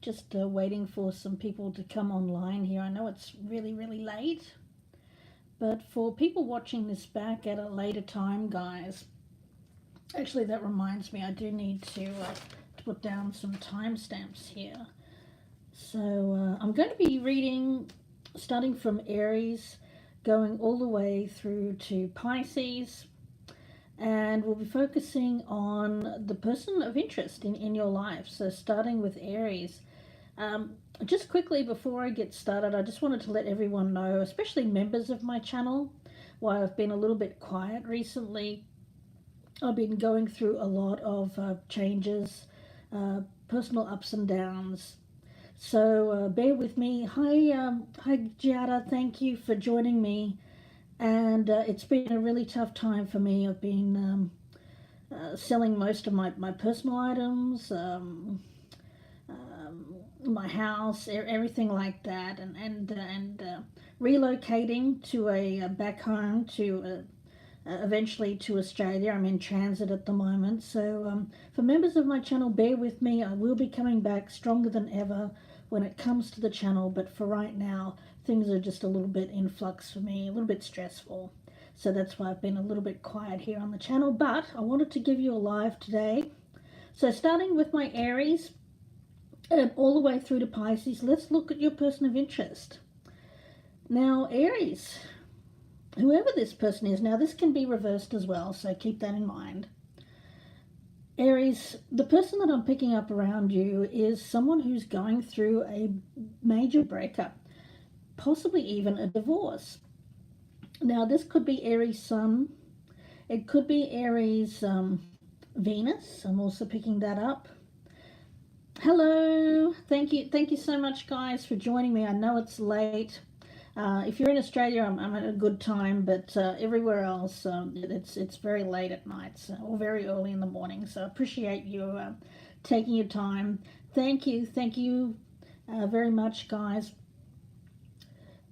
Just waiting for some people to come online here. I know it's really, really late, but for people watching this back at a later time, guys, actually that reminds me, I do need to put down some timestamps here. So I'm going to be reading starting from Aries, going all the way through to Pisces, and we'll be focusing on the person of interest in your life. So starting with Aries. Just quickly before I get started, I just wanted to let everyone know, especially members of my channel, why I've been a little bit quiet recently. I've been going through a lot of changes, personal ups and downs. So bear with me. Hi Giada, thank you for joining me. And it's been a really tough time for me. I've been selling most of my personal items, my house, everything like that, and relocating to a back home to eventually to Australia. I'm in transit at the moment. So for members of my channel, bear with me. I will be coming back stronger than ever when it comes to the channel, but for right now, things are just a little bit in flux for me, a little bit stressful. So that's why I've been a little bit quiet here on the channel, but I wanted to give you a live today. So starting with my Aries, all the way through to Pisces, let's look at your person of interest. Now, Aries, whoever this person is, now this can be reversed as well, so keep that in mind. Aries, the person that I'm picking up around you is someone who's going through a major breakup, possibly even a divorce. Now, this could be Aries Sun. It could be Aries Venus. I'm also picking that up. Hello. Thank you so much, guys, for joining me. I know it's late. If you're in Australia, I'm at a good time, but everywhere else, it's very late at night, so, or very early in the morning. So I appreciate you taking your time. Thank you very much, guys.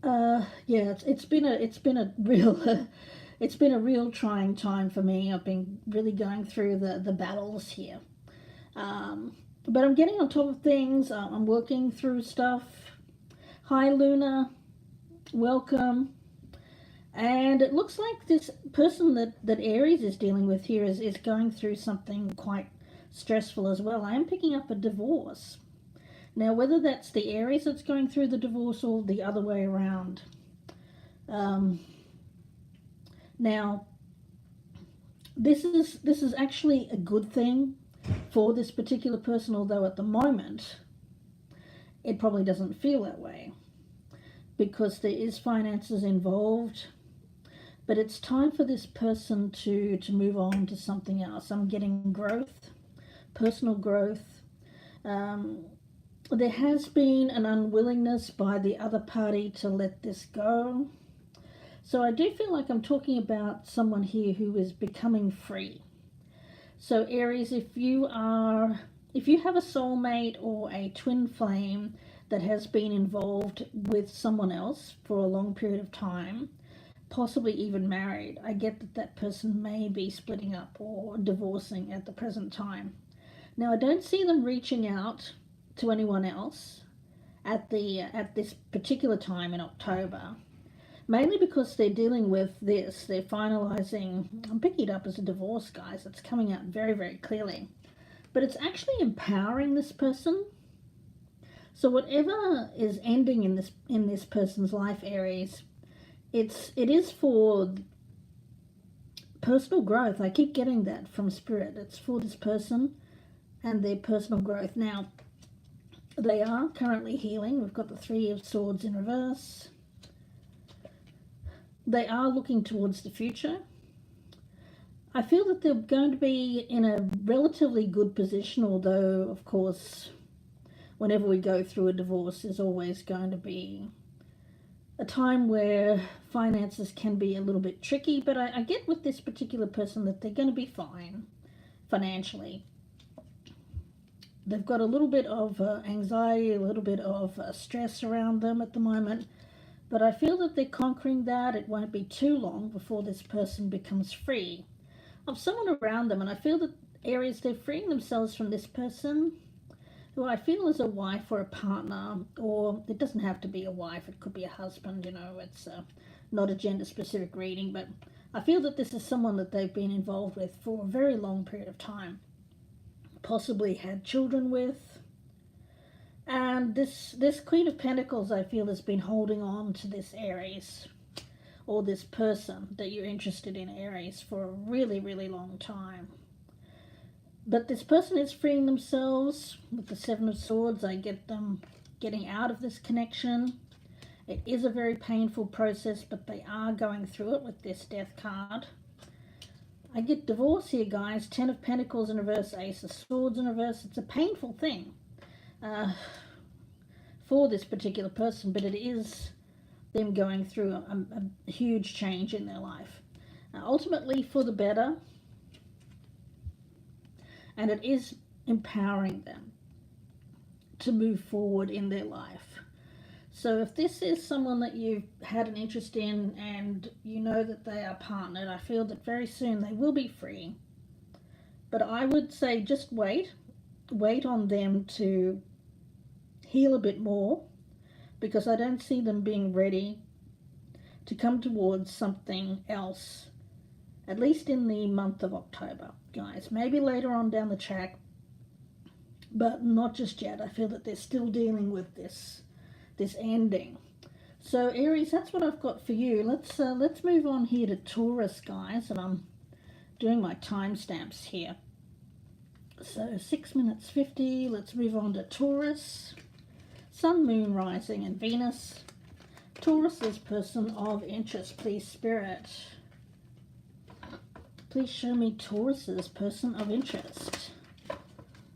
Yeah, it's been a real it's been a real trying time for me. I've been really going through the battles here, but I'm getting on top of things. I'm working through stuff. Hi, Luna. Welcome. And it looks like this person that Aries is dealing with here is going through something quite stressful as well. I am picking up a divorce. Now, whether that's the Aries that's going through the divorce or the other way around. Now, this is actually a good thing for this particular person, although at the moment it probably doesn't feel that way, because there is finances involved, but it's time for this person to move on to something else. I'm getting growth, personal growth. There has been an unwillingness by the other party to let this go. So I do feel like I'm talking about someone here who is becoming free. So Aries, if you have a soulmate or a twin flame that has been involved with someone else for a long period of time, possibly even married, I get that person may be splitting up or divorcing at the present time. Now, I don't see them reaching out to anyone else at this particular time in October, mainly because they're dealing with this. They're finalizing. I'm picking it up as a divorce, guys. It's coming out very, very clearly, but it's actually empowering this person. So whatever is ending in this person's life, Aries, it is for personal growth. I keep getting that from Spirit. It's for this person and their personal growth. Now, they are currently healing. We've got the Three of Swords in reverse. They are looking towards the future. I feel that they're going to be in a relatively good position, although, of course, whenever we go through a divorce, there's always going to be a time where finances can be a little bit tricky, but I get with this particular person that they're going to be fine financially. They've got a little bit of anxiety, a little bit of stress around them at the moment, but I feel that they're conquering that. It won't be too long before this person becomes free of someone around them, and I feel that Aries, they're freeing themselves from this person who I feel is a wife or a partner, or it doesn't have to be a wife, it could be a husband, you know, it's not a gender specific reading, but I feel that this is someone that they've been involved with for a very long period of time, possibly had children with. And this Queen of Pentacles, I feel, has been holding on to this Aries, or this person that you're interested in, Aries, for a really, really long time. But this person is freeing themselves with the Seven of Swords. I get them getting out of this connection. It is a very painful process, but they are going through it with this Death card. I get divorce here, guys. Ten of Pentacles in reverse, Ace of Swords in reverse. It's a painful thing for this particular person, but it is them going through a huge change in their life. Ultimately for the better, and it is empowering them to move forward in their life. So if this is someone that you've had an interest in and you know that they are partnered, I feel that very soon they will be free. But I would say just wait on them to heal a bit more, because I don't see them being ready to come towards something else, at least in the month of October, guys. Maybe later on down the track, but not just yet. I feel that they're still dealing with this ending. So Aries, that's what I've got for you. Let's move on here to Taurus, guys, and I'm doing my timestamps here. So 6 minutes 50. Let's move on to Taurus. Sun, Moon, Rising, and Venus. Taurus is person of interest, please, Spirit. Please show me Taurus's person of interest.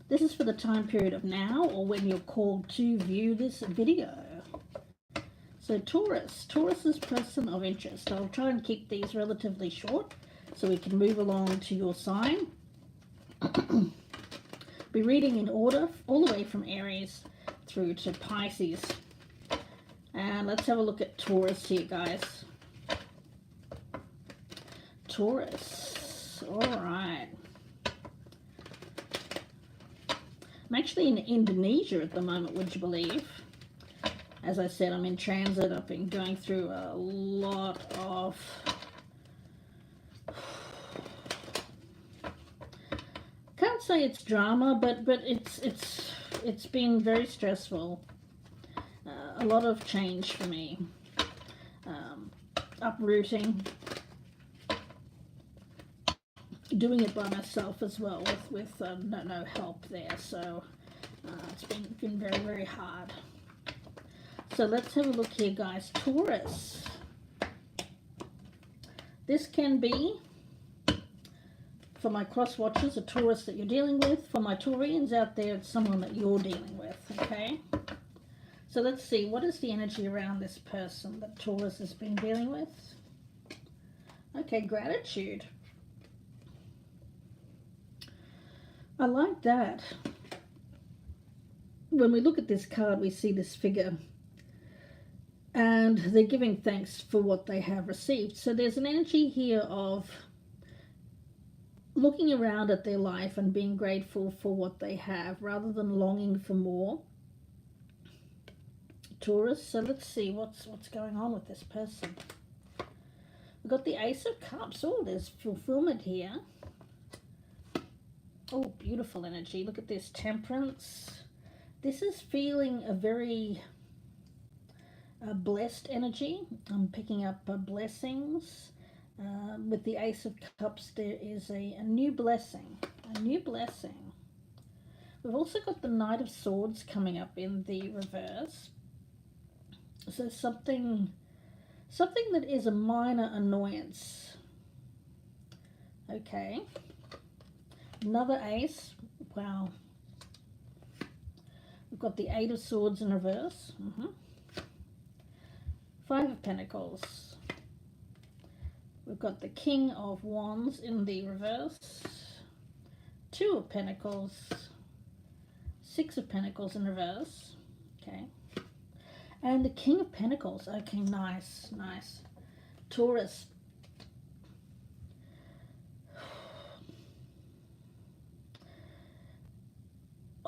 This is for the time period of now, or when you're called to view this video. So Taurus's person of interest. I'll try and keep these relatively short so we can move along to your sign. Be reading in order, all the way from Aries through to Pisces. And let's have a look at Taurus here, guys. Taurus. All right. I'm actually in Indonesia at the moment, would you believe? As I said, I'm in transit. I've been going through a lot of can't say it's drama, but it's been very stressful. A lot of change for me. Uprooting. Doing it by myself as well with no help there. So it's been very, very hard. So let's have a look here, guys. Taurus. This can be, for my cross watchers, a Taurus that you're dealing with. For my Taurians out there, it's someone that you're dealing with, okay? So let's see, what is the energy around this person that Taurus has been dealing with? Okay, gratitude. I like that. When we look at this card, we see this figure, and they're giving thanks for what they have received. So there's an energy here of looking around at their life and being grateful for what they have rather than longing for more. Taurus, so let's see what's going on with this person. We've got the Ace of Cups. Oh, there's fulfillment here. Oh, beautiful energy. Look at this, Temperance. This is feeling a very blessed energy. I'm picking up blessings. With the Ace of Cups, there is a new blessing. A new blessing. We've also got the Knight of Swords coming up in the reverse. So something that is a minor annoyance. Okay. Another ace. Wow. We've got the Eight of Swords in reverse. Five of Pentacles. We've got the King of Wands in the reverse. Two of Pentacles. Six of Pentacles in reverse. Okay. And the King of Pentacles. Okay, nice, nice. Taurus.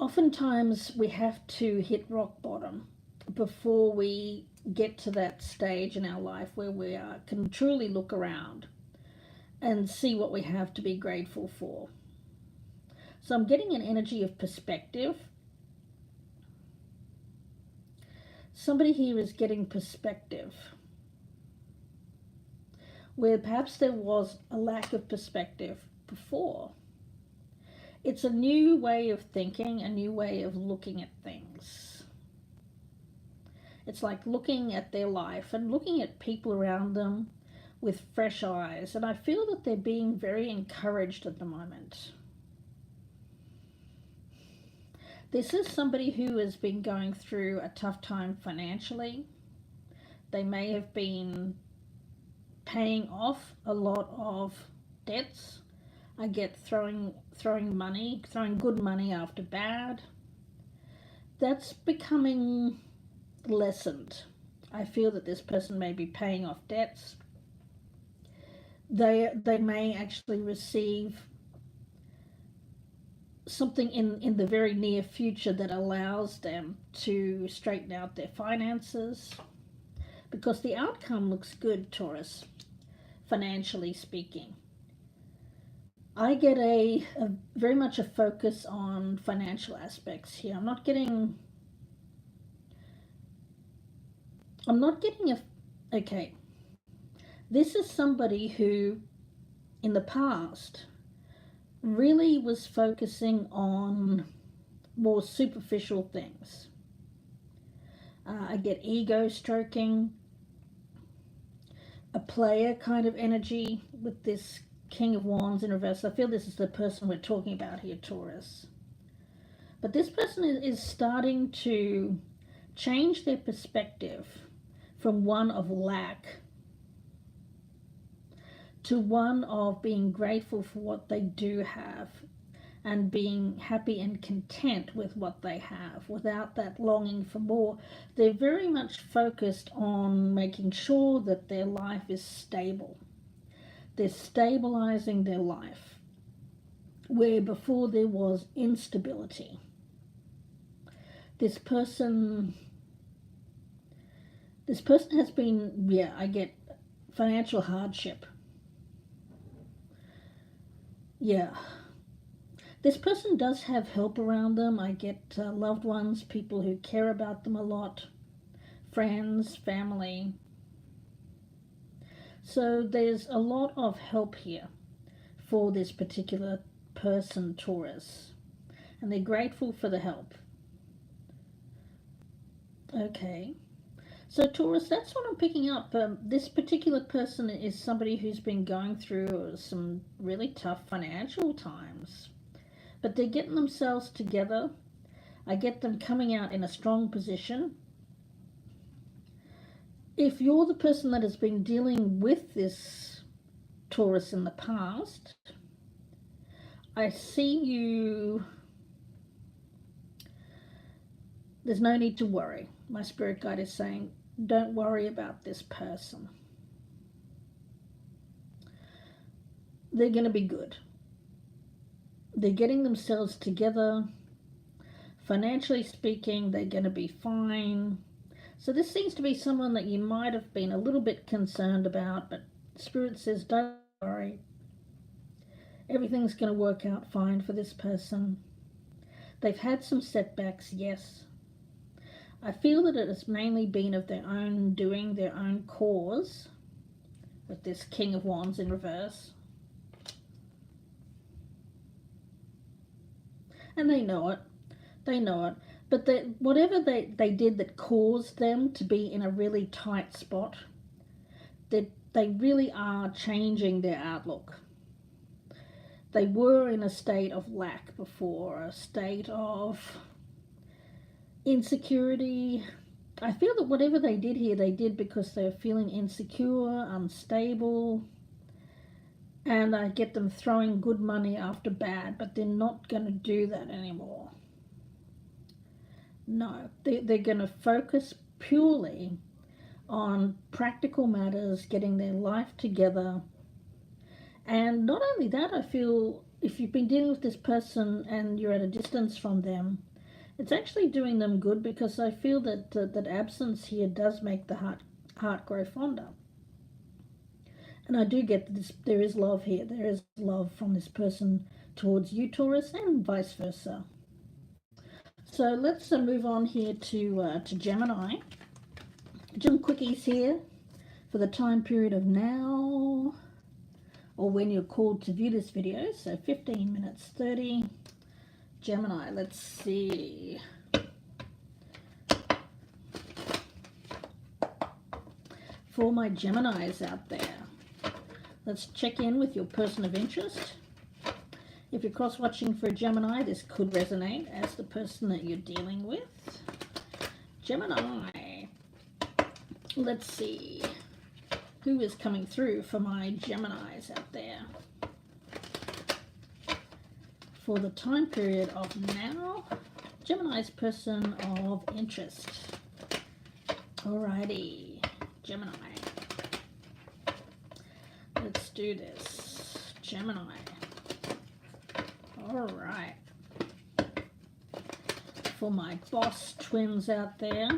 oftentimes we have to hit rock bottom before we get to that stage in our life where we can truly look around and see what we have to be grateful for. So I'm getting an energy of perspective. Somebody here is getting perspective, where perhaps there was a lack of perspective before. It's a new way of thinking, a new way of looking at things. It's like looking at their life and looking at people around them with fresh eyes. And I feel that they're being very encouraged at the moment. This is somebody who has been going through a tough time financially. They may have been paying off a lot of debts. I get throwing good money after bad. That's becoming lessened. I feel that this person may be paying off debts. They may actually receive something in the very near future that allows them to straighten out their finances, because the outcome looks good, Taurus, financially speaking. I get a very much a focus on financial aspects here. I'm not getting okay. This is somebody who in the past really was focusing on more superficial things. I get ego stroking, a player kind of energy with this King of Wands in reverse. I feel this is the person we're talking about here, Taurus. But this person is starting to change their perspective from one of lack to one of being grateful for what they do have and being happy and content with what they have without that longing for more. They're very much focused on making sure that their life is stable. They're stabilizing their life, where before there was instability. This person has been, I get financial hardship. Yeah. This person does have help around them. I get loved ones, people who care about them a lot, friends, family. So there's a lot of help here for this particular person, Taurus. And they're grateful for the help. Okay. So Taurus, that's what I'm picking up. This particular person is somebody who's been going through some really tough financial times. But they're getting themselves together. I get them coming out in a strong position. If you're the person that has been dealing with this Taurus in the past, I see you. There's no need to worry. My spirit guide is saying, don't worry about this person. They're going to be good. They're getting themselves together. Financially speaking, they're going to be fine. So this seems to be someone that you might have been a little bit concerned about, but Spirit says, don't worry. Everything's going to work out fine for this person. They've had some setbacks, yes. I feel that it has mainly been of their own doing, their own cause, with this King of Wands in reverse. And they know it. They know it. But whatever they did that caused them to be in a really tight spot, they really are changing their outlook. They were in a state of lack before, a state of insecurity. I feel that whatever they did here, they did because they were feeling insecure, unstable. And I get them throwing good money after bad, but they're not going to do that anymore. No, they're going to focus purely on practical matters, getting their life together. And not only that, I feel if you've been dealing with this person and you're at a distance from them, It's actually doing them good because I feel that that absence here does make the heart grow fonder. And I do get that there is love here. There is love from this person towards you, Taurus, and vice versa. So let's move on here to Gemini. Some quickies here for the time period of now, or when you're called to view this video. So 15 minutes 30. Gemini, let's see. For my Geminis out there, let's check in with your person of interest. If you're cross-watching for a Gemini, this could resonate as the person that you're dealing with. Gemini, let's see who is coming through for my Geminis out there. For the time period of now, Gemini's person of interest. Alrighty, Gemini. Let's do this. Gemini. All right. For my boss twins out there,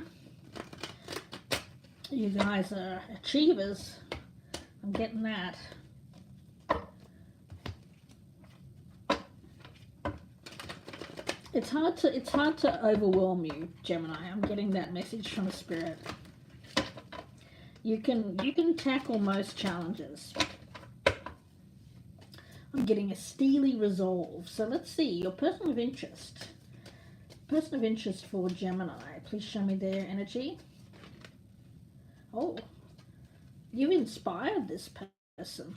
you guys are achievers. I'm getting that. It's hard to overwhelm you, Gemini. I'm getting that message from Spirit. You can tackle most challenges. I'm getting a steely resolve. So let's see, your person of interest. Person of interest for Gemini. Please show me their energy. Oh, you inspired this person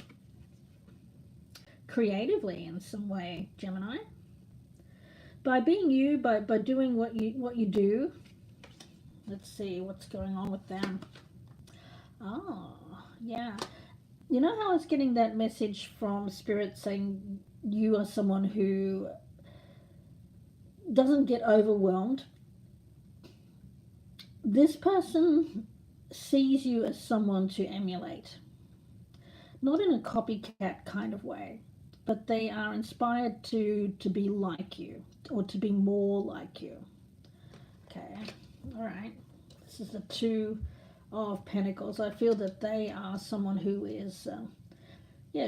creatively in some way, Gemini. By being you, by doing what you do. Let's see what's going on with them. Oh, yeah. You know how I was getting that message from Spirit saying you are someone who doesn't get overwhelmed? This person sees you as someone to emulate. Not in a copycat kind of way, but they are inspired to be like you, or to be more like you. Okay, all right. This is the Two of Pentacles. I feel that they are someone who is,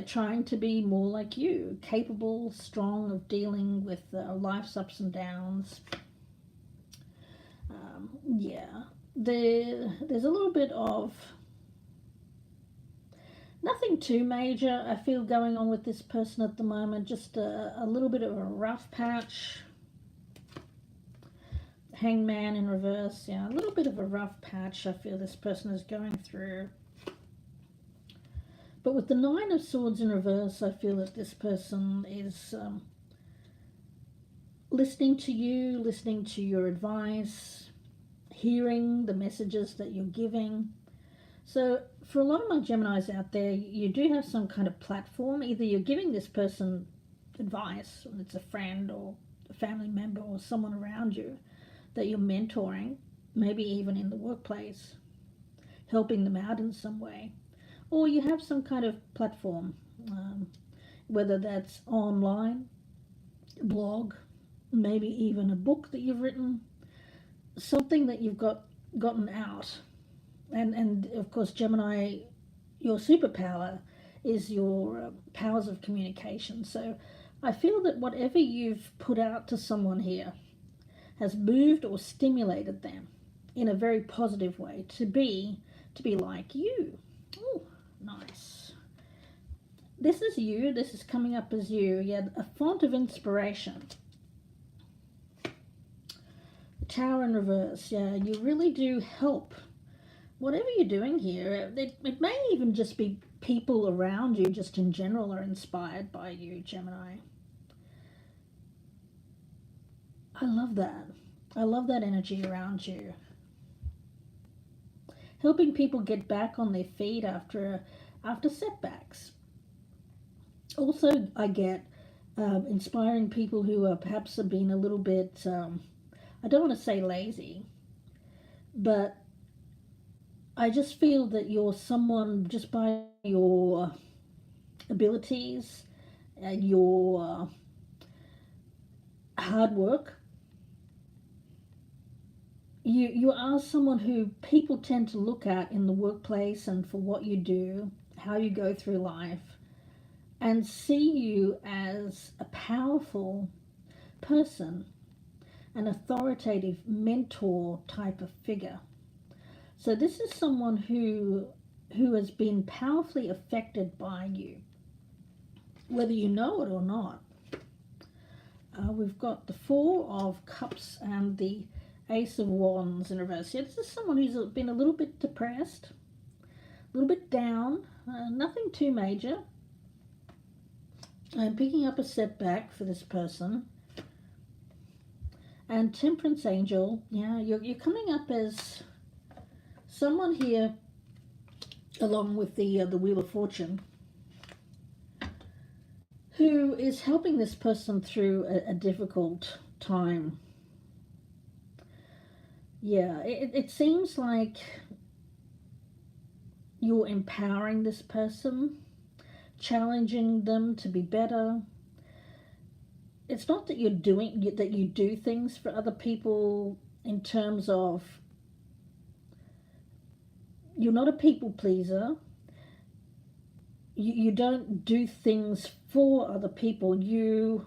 trying to be more like you, capable, strong of dealing with life's ups and downs. There's a little bit of nothing too major, I feel, going on with this person at the moment. Just a little bit of a rough patch. Hangman in reverse, yeah, a little bit of a rough patch I feel this person is going through. But with the Nine of Swords in reverse, I feel that this person is listening to you, listening to your advice, hearing the messages that you're giving. So for a lot of my Geminis out there, you do have some kind of platform. Either you're giving this person advice, and it's a friend or a family member or someone around you that you're mentoring, maybe even in the workplace, helping them out in some way. Or you have some kind of platform, whether that's online, blog, maybe even a book that you've written, something that you've gotten out. And of course, Gemini, your superpower is your powers of communication. So I feel that whatever you've put out to someone here has moved or stimulated them in a very positive way to be like you. Oh, nice. This is you. This is coming up as you. Yeah, a font of inspiration. Tower in reverse. Yeah, you really do help. Whatever you're doing here, it may even just be people around you just in general are inspired by you, Gemini. I love that. I love that energy around you. Helping people get back on their feet after setbacks. Also, I get inspiring people who are perhaps have been a little bit, I don't want to say lazy, but I just feel that you're someone, just by your abilities, your hard work, you are someone who people tend to look at in the workplace and for what you do, how you go through life, and see you as a powerful person, an authoritative mentor type of figure. So this is someone who has been powerfully affected by you, whether you know it or not. We've got the Four of Cups and the Ace of Wands in reverse. Yeah, this is someone who's been a little bit depressed, a little bit down, nothing too major. I'm picking up a setback for this person. And Temperance Angel, yeah, you're coming up as someone here, along with the Wheel of Fortune, who is helping this person through a difficult time. Yeah, it seems like you're empowering this person, challenging them to be better. It's not that you do things for other people in terms of, you're not a people pleaser. You don't do things for other people. You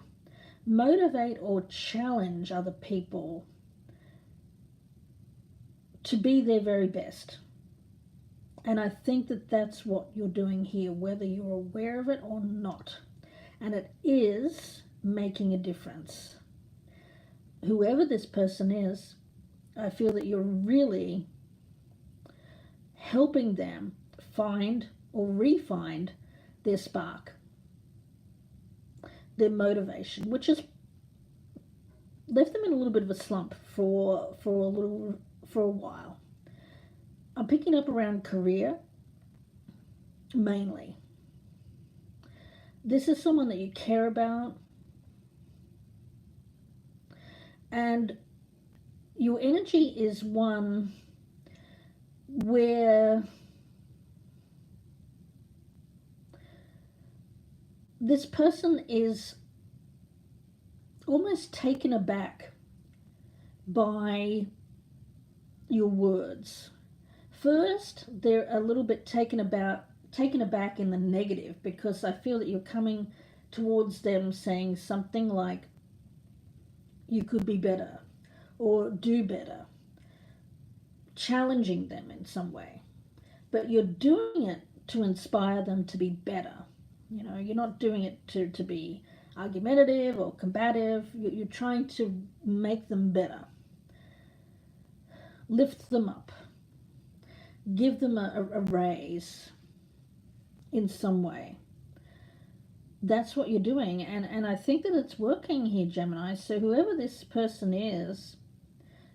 motivate or challenge other people to be their very best. And I think that that's what you're doing here, whether you're aware of it or not. And it is making a difference. Whoever this person is, I feel that you're really helping them find or re-find their spark, their motivation, which has left them in a little bit of a slump for a while. I'm picking up around career, mainly. This is someone that you care about, and your energy is one where this person is almost taken aback by your words. First, they're a little bit taken aback in the negative, because I feel that you're coming towards them saying something like, you could be better, or do better, challenging them in some way. But you're doing it to inspire them to be better. You know, you're not doing it to be argumentative or combative. You're trying to make them better, lift them up, give them a raise in some way. That's what you're doing, and I think that it's working here, Gemini. So whoever this person is,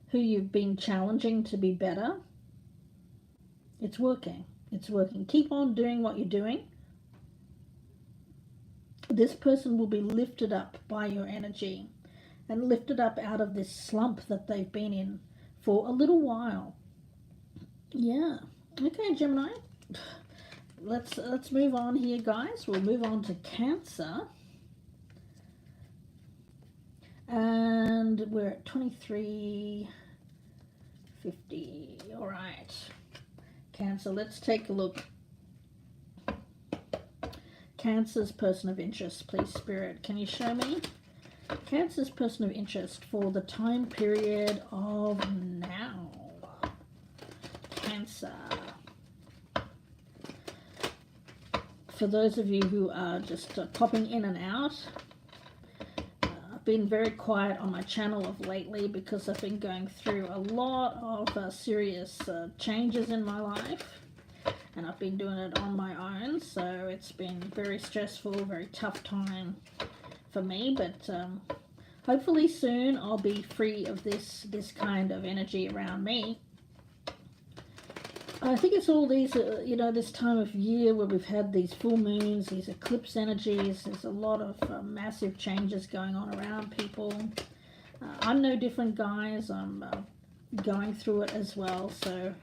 who you've been challenging to be better, it's working. It's working. Keep on doing what you're doing. This person will be lifted up by your energy and lifted up out of this slump that they've been in for a little while. Yeah. Okay, Gemini. Let's move on here, guys. We'll move on to Cancer. And we're at 23:50. All right. Cancer, let's take a look. Cancer's person of interest, please, Spirit. Can you show me Cancer's person of interest for the time period of now? Cancer. For those of you who are just popping in and out, I've been very quiet on my channel of lately because I've been going through a lot of serious changes in my life. And I've been doing it on my own, so it's been very stressful, very tough time for me. But hopefully soon I'll be free of this kind of energy around me. I think it's all these, this time of year where we've had these full moons, these eclipse energies. There's a lot of massive changes going on around people. I'm no different, guys. I'm going through it as well, so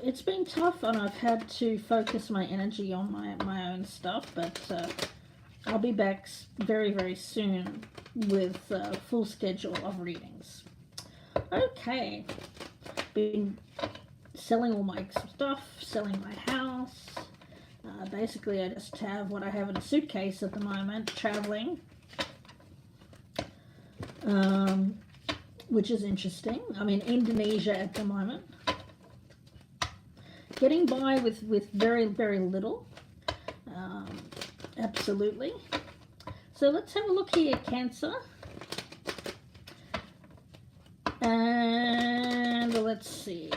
it's been tough, and I've had to focus my energy on my own stuff, but I'll be back very, very soon with a full schedule of readings. Okay. Been selling all my stuff, selling my house. Basically, I just have what I have in a suitcase at the moment, traveling, which is interesting. I'm in Indonesia at the moment. Getting by with very, very little. Absolutely. So let's have a look here, Cancer. And let's see.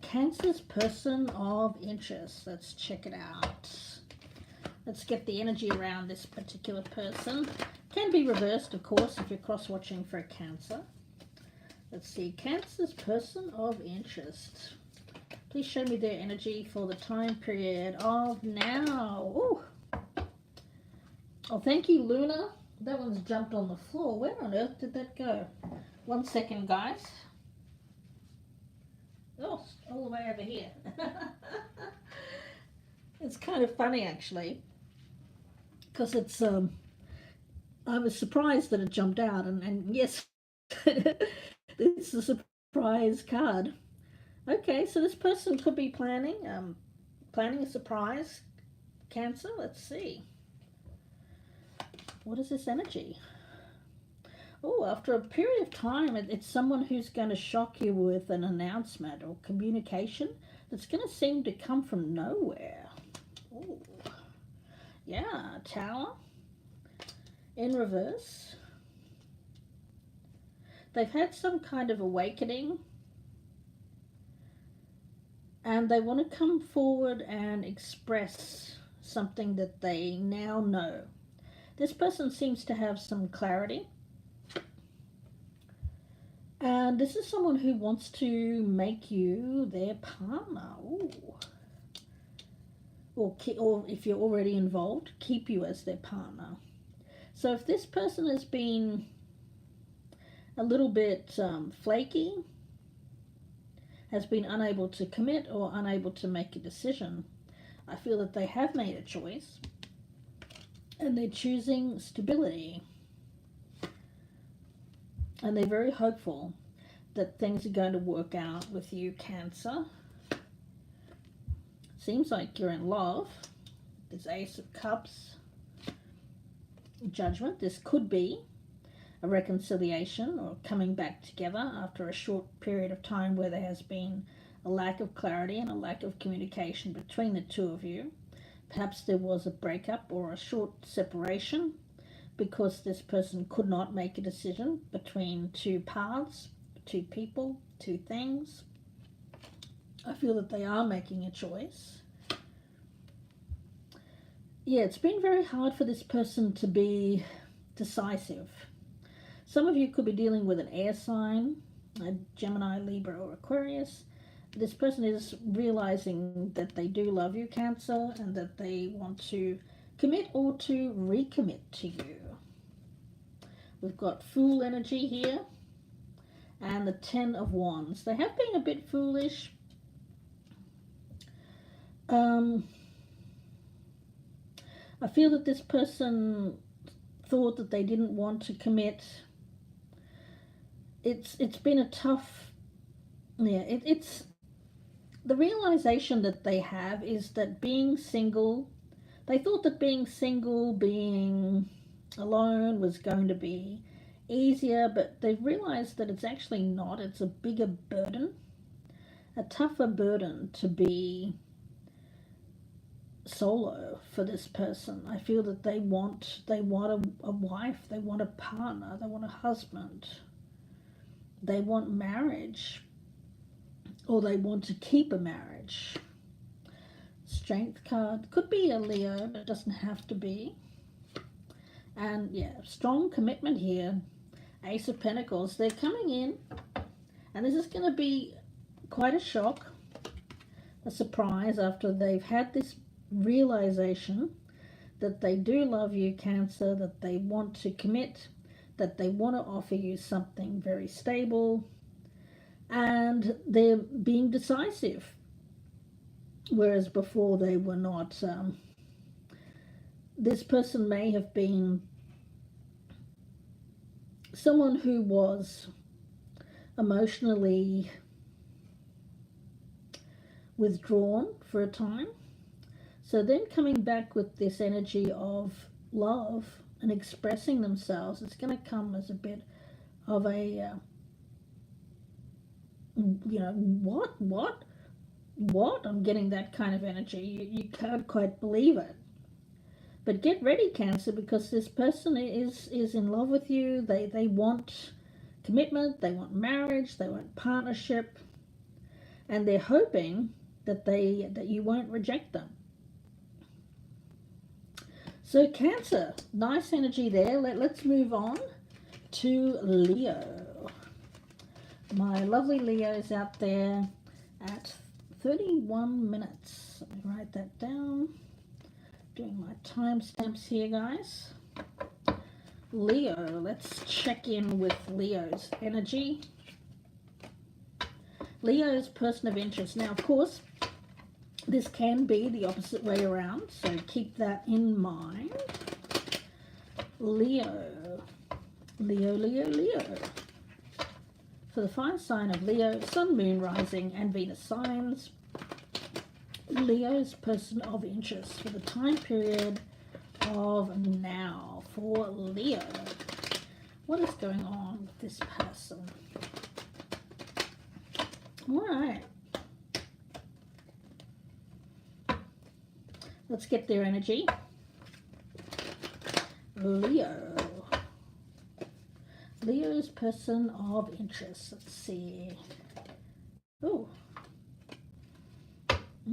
Cancer's person of interest. Let's check it out. Let's get the energy around this particular person. Can be reversed, of course, if you're cross-watching for a Cancer. Let's see. Cancer's person of interest. Please show me their energy for the time period of now. Ooh. Oh, thank you, Luna. That one's jumped on the floor. Where on earth did that go? 1 second, guys. Oh, all the way over here. It's kind of funny, actually, because it's, I was surprised that it jumped out, and yes, it's a surprise card. Okay, so this person could be planning a surprise, Cancer. Let's see. What is this energy? Oh, after a period of time, it's someone who's going to shock you with an announcement or communication that's going to seem to come from nowhere. Oh, yeah, Tower in reverse. They've had some kind of awakening, and they want to come forward and express something that they now know. This person seems to have some clarity. And this is someone who wants to make you their partner. Ooh. Or if you're already involved, keep you as their partner. So if this person has been a little bit flaky, has been unable to commit or unable to make a decision, I feel that they have made a choice and they're choosing stability. And they're very hopeful that things are going to work out with you, Cancer. Seems like you're in love. There's Ace of Cups, Judgment. This could be a reconciliation or coming back together after a short period of time where there has been a lack of clarity and a lack of communication between the two of you. Perhaps there was a breakup or a short separation because this person could not make a decision between two paths, two people, two things. I feel that they are making a choice. Yeah, it's been very hard for this person to be decisive. Some of you could be dealing with an air sign, a Gemini, Libra, or Aquarius. This person is realizing that they do love you, Cancer, and that they want to commit or to recommit to you. We've got Fool energy here and the 10 of Wands. They have been a bit foolish. I feel that this person thought that they didn't want to commit. It's been a tough, it's the realization that they have is that being single, they thought that being single, being alone was going to be easier, but they've realized that it's actually not. It's a bigger burden, a tougher burden to be solo for this person. I feel that they want a wife, they want a partner, they want a husband, they want marriage, or they want to keep a marriage. Strength card could be a Leo, but it doesn't have to be. And yeah, strong commitment here. Ace of Pentacles, they're coming in, and this is going to be quite a shock, a surprise, after they've had this realization that they do love you, Cancer, that they want to commit, that they want to offer you something very stable, and they're being decisive, whereas before they were not. This person may have been someone who was emotionally withdrawn for a time. So then coming back with this energy of love and expressing themselves, it's going to come as a bit of a, what? I'm getting that kind of energy. You can't quite believe it. But get ready, Cancer, because this person is in love with you. They want commitment, they want marriage, they want partnership, and they're hoping that you won't reject them. So Cancer, nice energy there. Let's move on to Leo. My lovely Leos out there at 31 minutes. Let me write that down. Doing my timestamps here, guys. Leo, let's check in with Leo's energy. Leo's person of interest. Now, of course, this can be the opposite way around, so keep that in mind. Leo. For the fire sign of Leo, Sun, Moon, Rising, and Venus signs, Leo's person of interest for the time period of now for Leo. What is going on with this person? All right. Let's get their energy. Leo. Leo's person of interest. Let's see. Oh.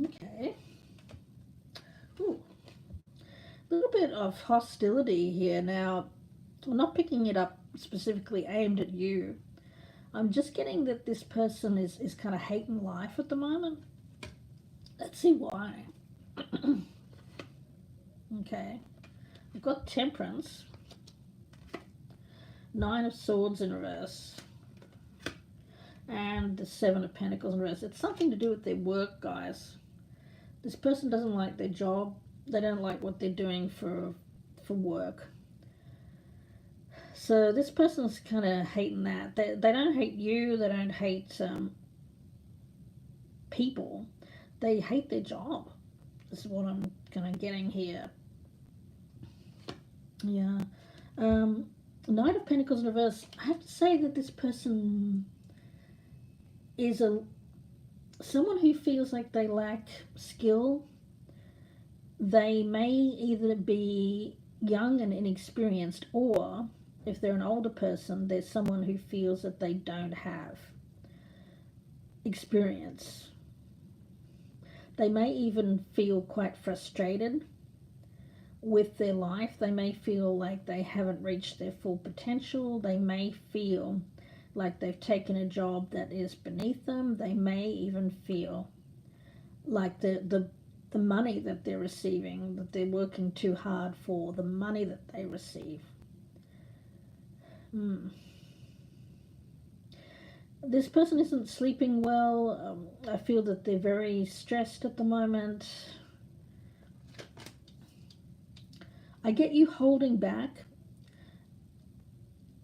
Okay. Ooh. A little bit of hostility here. Now, I'm not picking it up specifically aimed at you. I'm just getting that this person is kind of hating life at the moment. Let's see why. Okay. We've got Temperance. 9 of Swords in reverse. And the 7 of Pentacles in reverse. It's something to do with their work, guys. This person doesn't like their job. They don't like what they're doing for work. So this person's kind of hating that. They don't hate you. They don't hate people. They hate their job. This is what I'm kind of getting here. Yeah. Knight of Pentacles in reverse. I have to say that this person is someone who feels like they lack skill. They may either be young and inexperienced, or if they're an older person, there's someone who feels that they don't have experience. They may even feel quite frustrated with their life. They may feel like they haven't reached their full potential. They may feel like they've taken a job that is beneath them. They may even feel like the money that they're receiving, that they're working too hard for, the money that they receive. This person isn't sleeping well. I feel that they're very stressed at the moment. I get you holding back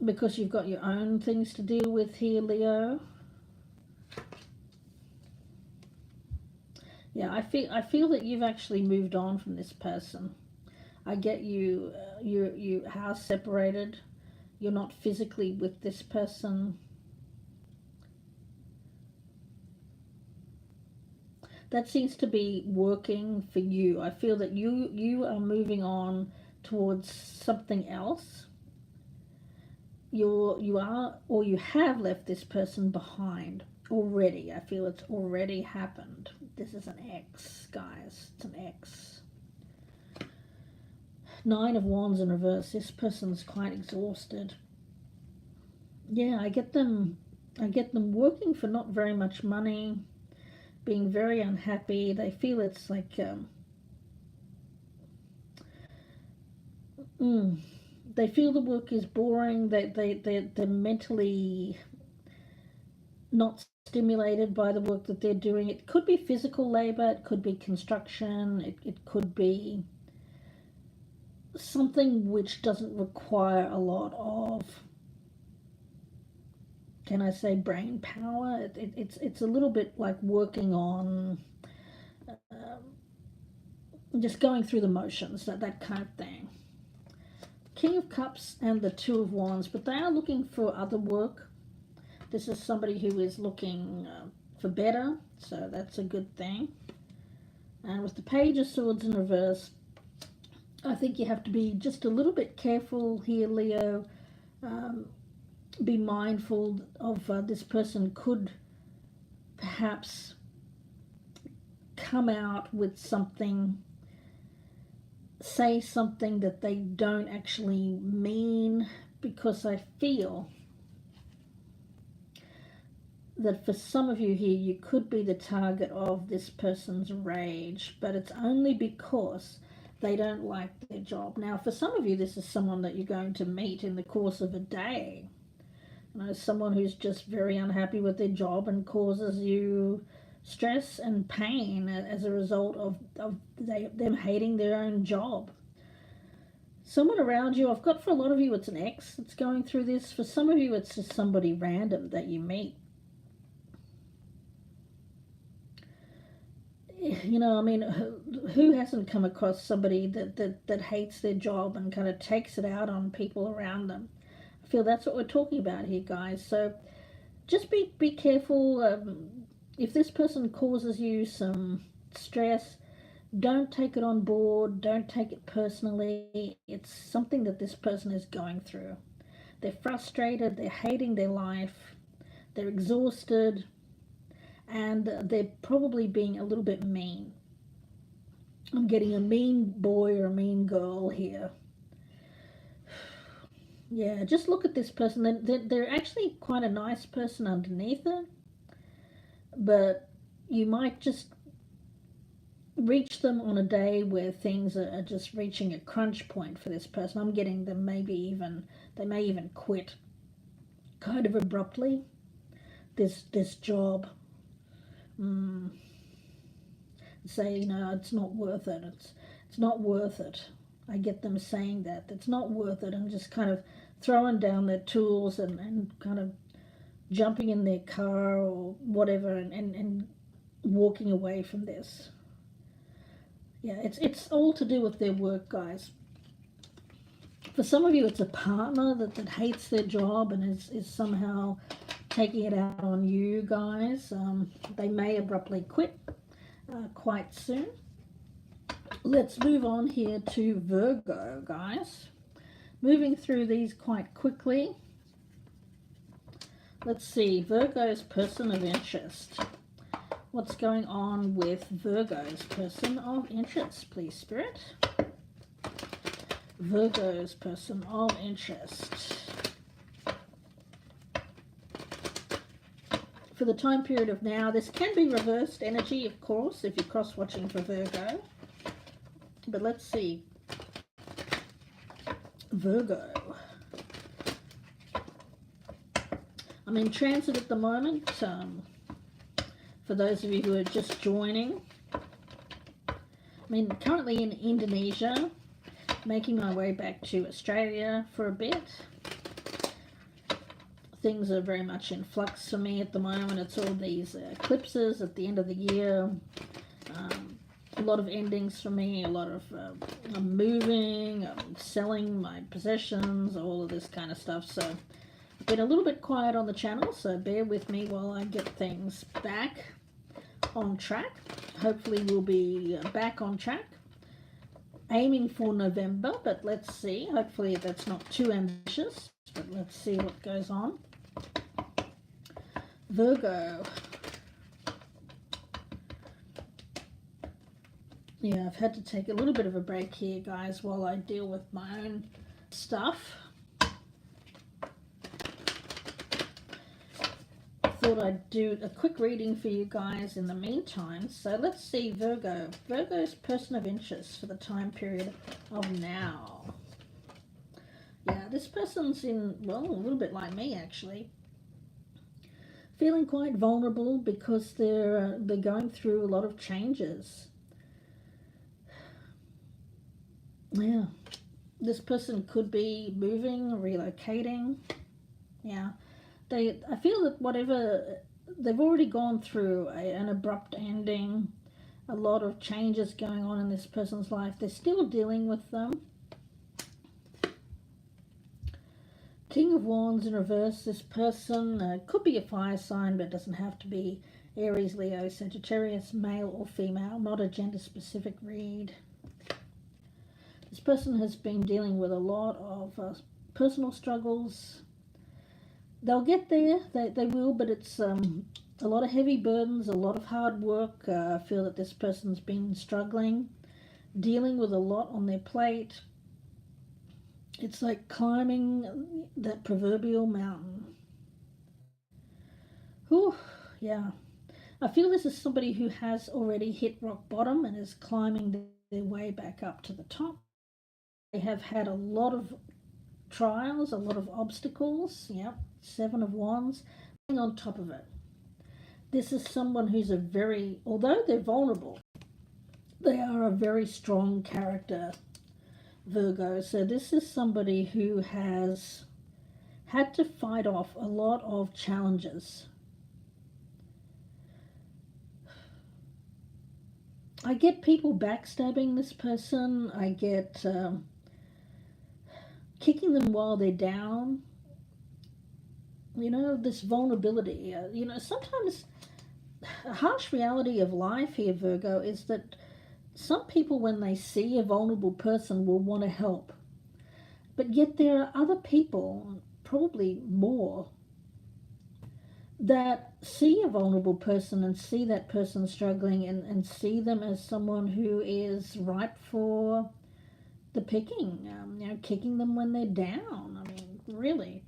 because you've got your own things to deal with here, Leo. Yeah, I feel that you've actually moved on from this person. I get you house separated. You're not physically with this person. That seems to be working for you. I feel that you are moving on towards something else. You are, or you have left this person behind already. I feel it's already happened. This is an X, guys. It's an X. 9 of Wands in reverse. This person's quite exhausted. Yeah, I get them working for not very much money, being very unhappy. They feel it's like they feel the work is boring. They're mentally not stimulated by the work that they're doing. It could be physical labor, it could be construction, it could be something which doesn't require a lot of can I say, brain power. It's a little bit like working on just going through the motions, that kind of thing. King of Cups and the Two of Wands, but they are looking for other work. This is somebody who is looking for better, so that's a good thing. And with the Page of Swords in reverse, I think you have to be just a little bit careful here, Leo. Be mindful of this person could perhaps come out with something, say something that they don't actually mean, because I feel that for some of you here, you could be the target of this person's rage, but it's only because they don't like their job. Now, for some of you, this is someone that you're going to meet in the course of a day. You know, someone who's just very unhappy with their job and causes you stress and pain as a result of them hating their own job. Someone around you, I've got for a lot of you, it's an ex that's going through this. For some of you, it's just somebody random that you meet. You know, I mean, who hasn't come across somebody that hates their job and kind of takes it out on people around them? I feel that's what we're talking about here, guys. So just be careful. If this person causes you some stress, don't take it on board. Don't take it personally. It's something that this person is going through. They're frustrated. They're hating their life. They're exhausted. And they're probably being a little bit mean. I'm getting a mean boy or a mean girl here. Yeah, just look at this person. They're actually quite a nice person underneath it. But you might just reach them on a day where things are just reaching a crunch point for this person. I'm getting them they may even quit kind of abruptly this job. Say, you know, it's not worth it. It's not worth it. I get them saying that. It's not worth it, and just kind of throwing down their tools and kind of jumping in their car or whatever and walking away from this. Yeah, it's all to do with their work, guys. For some of you, it's a partner that hates their job and is somehow taking it out on you guys. They may abruptly quit quite soon. Let's move on here to Virgo, guys. Moving through these quite quickly. Let's see, Virgo's person of interest. What's going on with Virgo's person of interest, please, Spirit? Virgo's person of interest. For the time period of now, this can be reversed energy, of course, if you're cross-watching for Virgo. But let's see. Virgo. I'm in transit at the moment. For those of you who are just joining. I'm currently in Indonesia, making my way back to Australia for a bit. Things are very much in flux for me at the moment. It's all these eclipses at the end of the year. A lot of endings for me, a lot of I'm moving, I'm selling my possessions, all of this kind of stuff. So I've been a little bit quiet on the channel, so bear with me while I get things back on track. Hopefully we'll be back on track. Aiming for November, but let's see. Hopefully that's not too ambitious, but let's see what goes on. Virgo. Yeah, I've had to take a little bit of a break here, guys, while I deal with my own stuff. Thought I'd do a quick reading for you guys in the meantime. So let's see, Virgo. Virgo's person of interest for the time period of now. Yeah, this person's in, well, a little bit like me, actually. Feeling quite vulnerable because they're going through a lot of changes. Yeah, this person could be moving, relocating. Yeah, I feel that whatever they've already gone through an abrupt ending, a lot of changes going on in this person's life. They're still dealing with them. King of Wands in reverse. This person could be a fire sign, but it doesn't have to be. Aries, Leo, Sagittarius, male or female, not a gender specific read. This person has been dealing with a lot of personal struggles. They'll get there, they will, but it's a lot of heavy burdens, a lot of hard work. I feel that this person's been struggling, dealing with a lot on their plate. It's like climbing that proverbial mountain. Whew, yeah. I feel this is somebody who has already hit rock bottom and is climbing their way back up to the top. They have had a lot of trials, a lot of obstacles. Yeah, 7 of Wands. On top of it, this is someone who's although they're vulnerable, they are a very strong character, Virgo. So this is somebody who has had to fight off a lot of challenges. I get people backstabbing this person. I get kicking them while they're down. You know, this vulnerability. You know, sometimes a harsh reality of life here, Virgo, is that some people, when they see a vulnerable person, will want to help. But yet there are other people, probably more, that see a vulnerable person and see that person struggling and see them as someone who is ripe for the picking, you know, kicking them when they're down. I mean, really,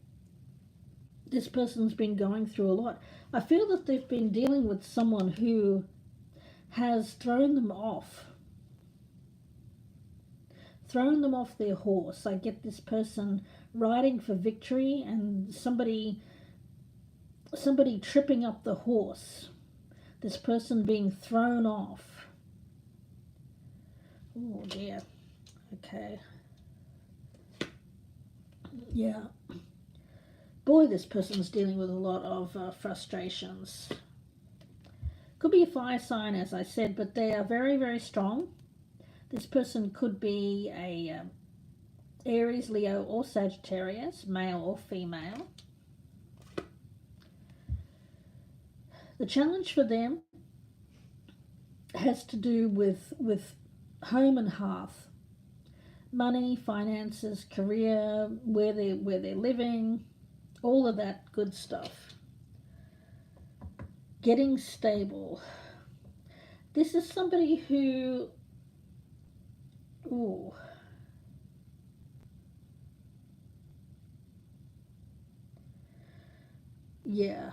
this person's been going through a lot. I feel that they've been dealing with someone who has thrown them off their horse. I get this person riding for victory and somebody tripping up the horse. This person being thrown off. Oh dear. Okay. Yeah. Boy, this person's dealing with a lot of frustrations. Could be a fire sign, as I said, but they are very, very strong. This person could be a Aries, Leo, or Sagittarius, male or female. The challenge for them has to do with home and hearth, money, finances, career, where they're living, all of that good stuff. Getting stable. This is somebody who, ooh, yeah,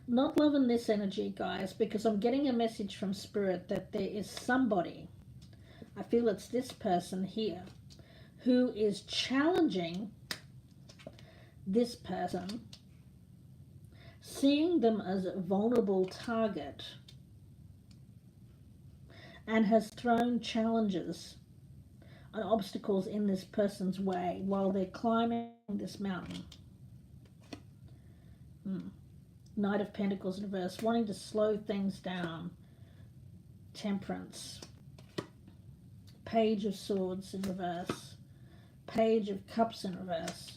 not loving this energy, guys, because I'm getting a message from Spirit that there is somebody, I feel it's this person here, who is challenging this person, seeing them as a vulnerable target, and has thrown challenges and obstacles in this person's way while they're climbing this mountain. Knight of Pentacles in reverse, wanting to slow things down. Temperance. Page of Swords in reverse. Page of Cups in reverse.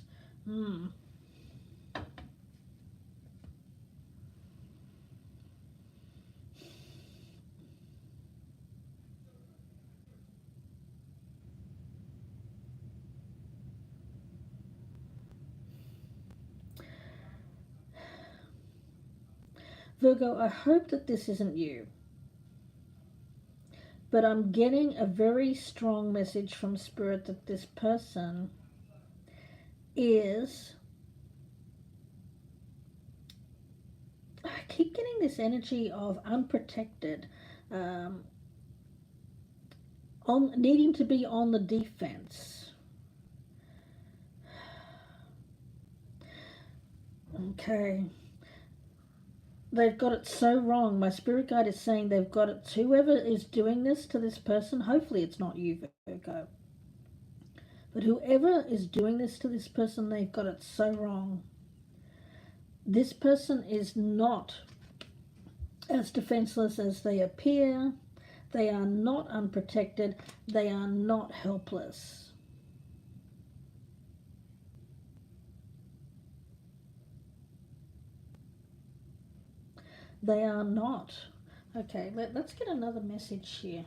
Virgo, I hope that this isn't you, but I'm getting a very strong message from Spirit that this person is, I keep getting this energy of unprotected, needing to be on the defense. Okay. They've got it so wrong. My spirit guide is saying they've got it. Whoever is doing this to this person, hopefully it's not you, Virgo. But whoever is doing this to this person, they've got it so wrong. This person is not as defenseless as they appear. They are not unprotected. They are not helpless. They are not. Okay, let's get another message here.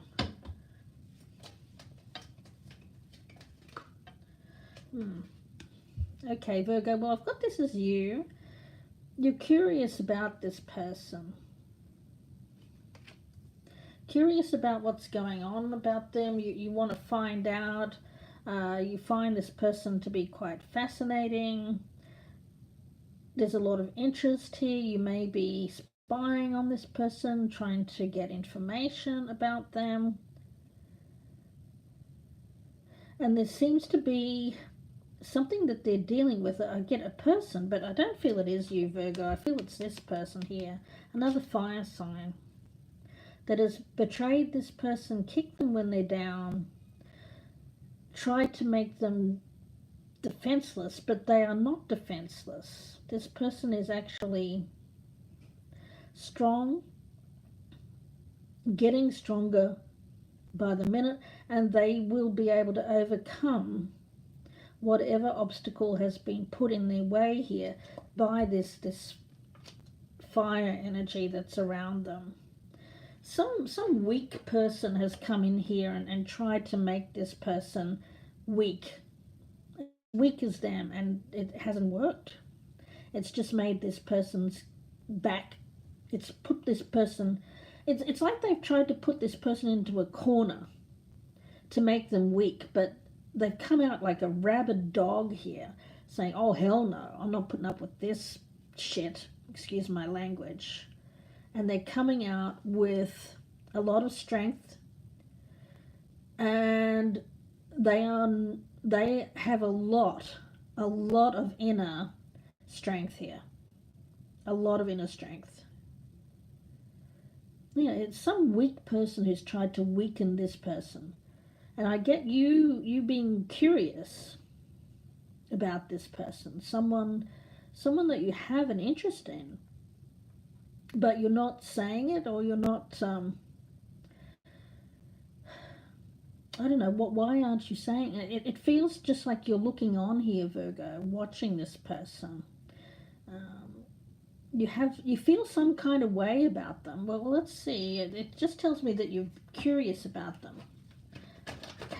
Okay, Virgo, well, I've got this as you. You're curious about this person. Curious about what's going on about them. You want to find out. You find this person to be quite fascinating. There's a lot of interest here. You may be spying on this person, trying to get information about them. And there seems to be something that they're dealing with. I get a person, but I don't feel it is you, Virgo. I feel it's this person here. Another fire sign that has betrayed this person, kicked them when they're down, tried to make them defenseless, but they are not defenseless. This person is actually strong, getting stronger by the minute, and they will be able to overcome whatever obstacle has been put in their way here by this fire energy that's around them. Some weak person has come in here and tried to make this person weak as them, and it hasn't worked. It's just made this person's back. It's put this person, it's like they've tried to put this person into a corner to make them weak, but they've come out like a rabid dog here, saying, oh, hell no, I'm not putting up with this shit, excuse my language. And they're coming out with a lot of strength, and they have a lot of inner strength here. A lot of inner strength. Yeah, it's some weak person who's tried to weaken this person. And I get you being curious about this person, someone that you have an interest in, but you're not saying it, or you're not, I don't know, why aren't you saying it? It feels just like you're looking on here, Virgo, watching this person. You feel some kind of way about them. Well, let's see. It just tells me that you're curious about them.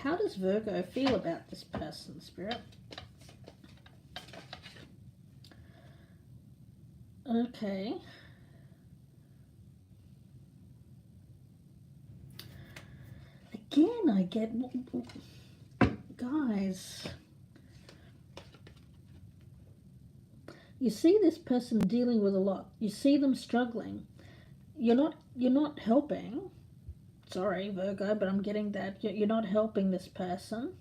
How does Virgo feel about this person, Spirit? Okay. Again, I get, guys, you see this person dealing with a lot. You see them struggling. You're not helping. Sorry, Virgo, but I'm getting that. You're not helping this person.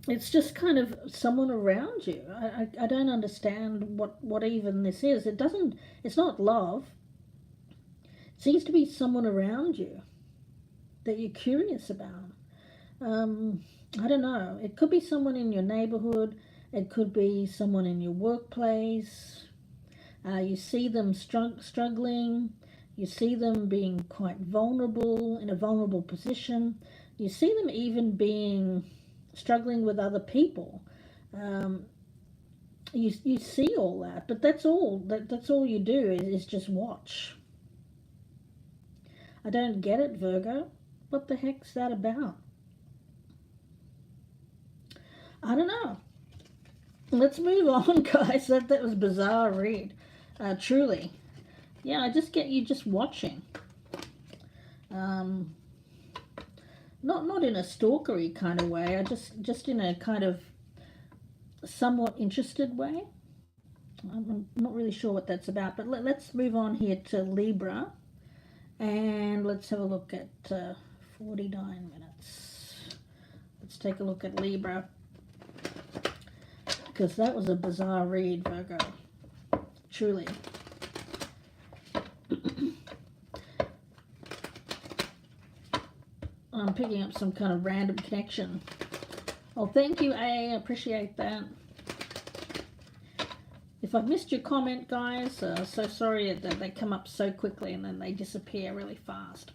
It's just kind of someone around you. I don't understand what even this is. It's not love. It seems to be someone around you that you're curious about. I don't know. It could be someone in your neighborhood. It could be someone in your workplace. You see them struggling. You see them being quite vulnerable, in a vulnerable position. You see them even being struggling with other people. You see all that, but that's all. That's all you do is just watch. I don't get it, Virgo. What the heck's that about? I don't know. Let's move on, guys. That was a bizarre read. Truly. Yeah, I just get you just watching. Not in a stalkery kind of way. I just in a kind of somewhat interested way. I'm not really sure what that's about, but let's move on here to Libra. And let's have a look at 49 minutes. Let's take a look at Libra. because that was a bizarre read, Virgo. Truly. I'm picking up some kind of random connection. Oh, thank you, A. I appreciate that. If I've missed your comment, guys, so sorry that they come up so quickly and then they disappear really fast.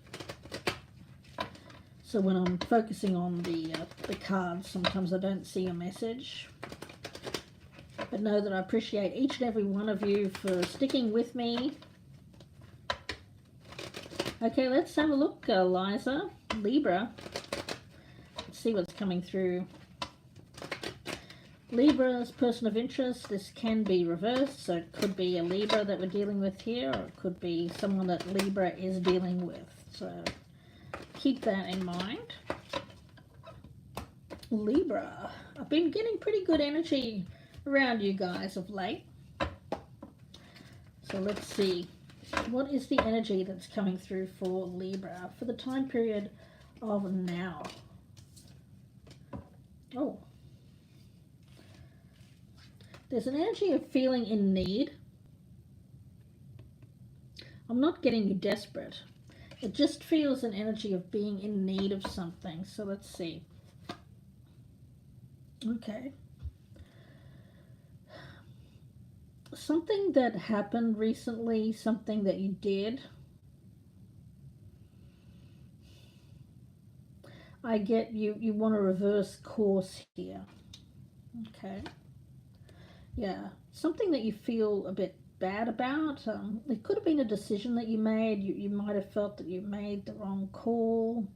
So when I'm focusing on the cards, sometimes I don't see a message. But know that I appreciate each and every one of you for sticking with me. Okay, let's have a look, Liza. Libra. Let's see what's coming through. Libra's person of interest. This can be reversed, so it could be a Libra that we're dealing with here, or it could be someone that Libra is dealing with. So keep that in mind. Libra. I've been getting pretty good energy around you guys of late. So let's see. What is the energy that's coming through for Libra for the time period of now? Oh. There's an energy of feeling in need. I'm not getting you desperate. It just feels an energy of being in need of something. So let's see. Okay. Something that happened recently, something that you did. I get you want to reverse course here. Okay. Yeah, something that you feel a bit bad about. It could have been a decision that you made. You might have felt that you made the wrong call.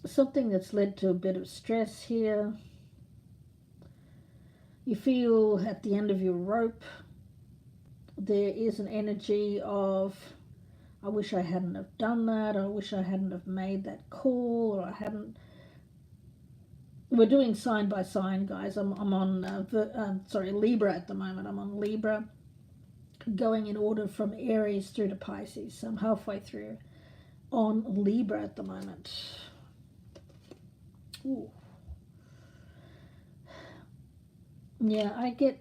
Something that's led to a bit of stress here. You feel at the end of your rope. There is an energy of, I wish I hadn't have done that, or I wish I hadn't have made that call, or I hadn't. We're doing sign by sign, guys. I'm on, Libra at the moment. I'm on Libra, going in order from Aries through to Pisces. So I'm halfway through on Libra at the moment. Ooh. Yeah, I get,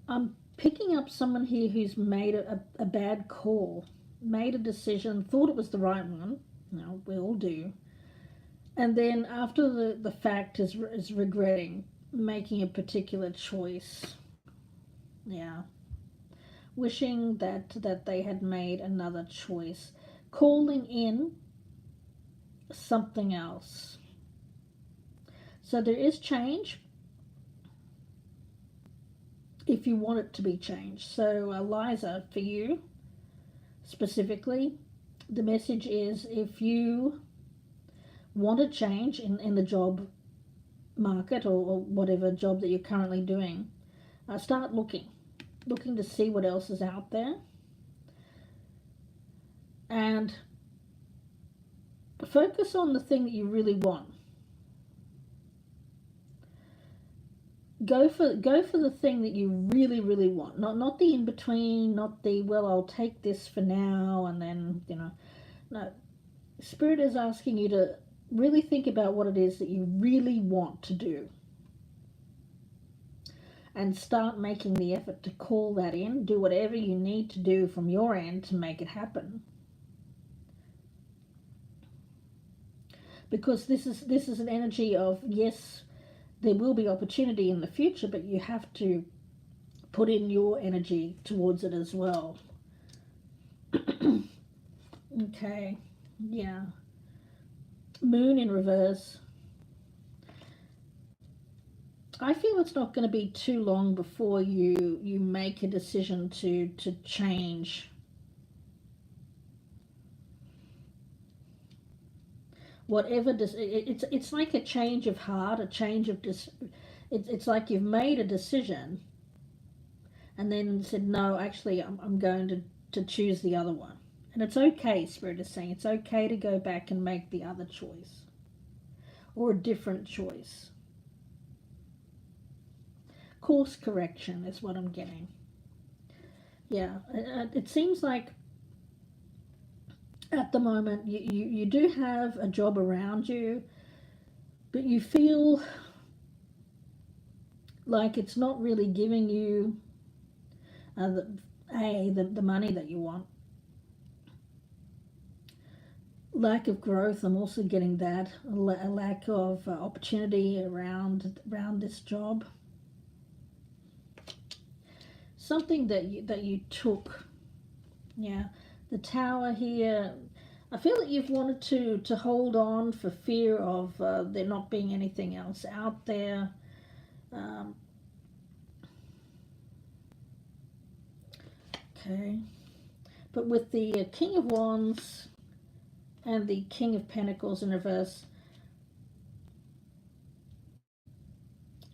I'm picking up someone here who's made a bad call, made a decision, thought it was the right one. No, we all do. And then after the fact is regretting making a particular choice. Yeah. Wishing that they had made another choice. Calling in something else. So there is change if you want it to be changed. So Liza, for you specifically, the message is if you want to change in the job market or whatever job that you're currently doing, start looking to see what else is out there, and focus on the thing that you really want. Go for the thing that you really, really want, not the in between, not the, well, I'll take this for now and then, no. Spirit is asking you to really think about what it is that you really want to do and start making the effort to call that in. Do whatever you need to do from your end to make it happen, because this is an energy of, yes, there will be opportunity in the future, but you have to put in your energy towards it as well. Okay, yeah. Moon in reverse. I feel it's not going to be too long before you make a decision to change. Whatever it's like a change of heart, a change of it's like you've made a decision and then said, no, actually I'm going to choose the other one. And it's okay, Spirit is saying, it's okay to go back and make the other choice or a different choice. Course correction is what I'm getting. Yeah, it seems like at the moment you do have a job around you, but you feel like it's not really giving you the money that you want. Lack of growth, I'm also getting that. A lack of opportunity around this job. Something that you took. Yeah, the Tower here. I feel that you've wanted to hold on for fear of there not being anything else out there. Okay, but with the King of Wands and the King of Pentacles in reverse,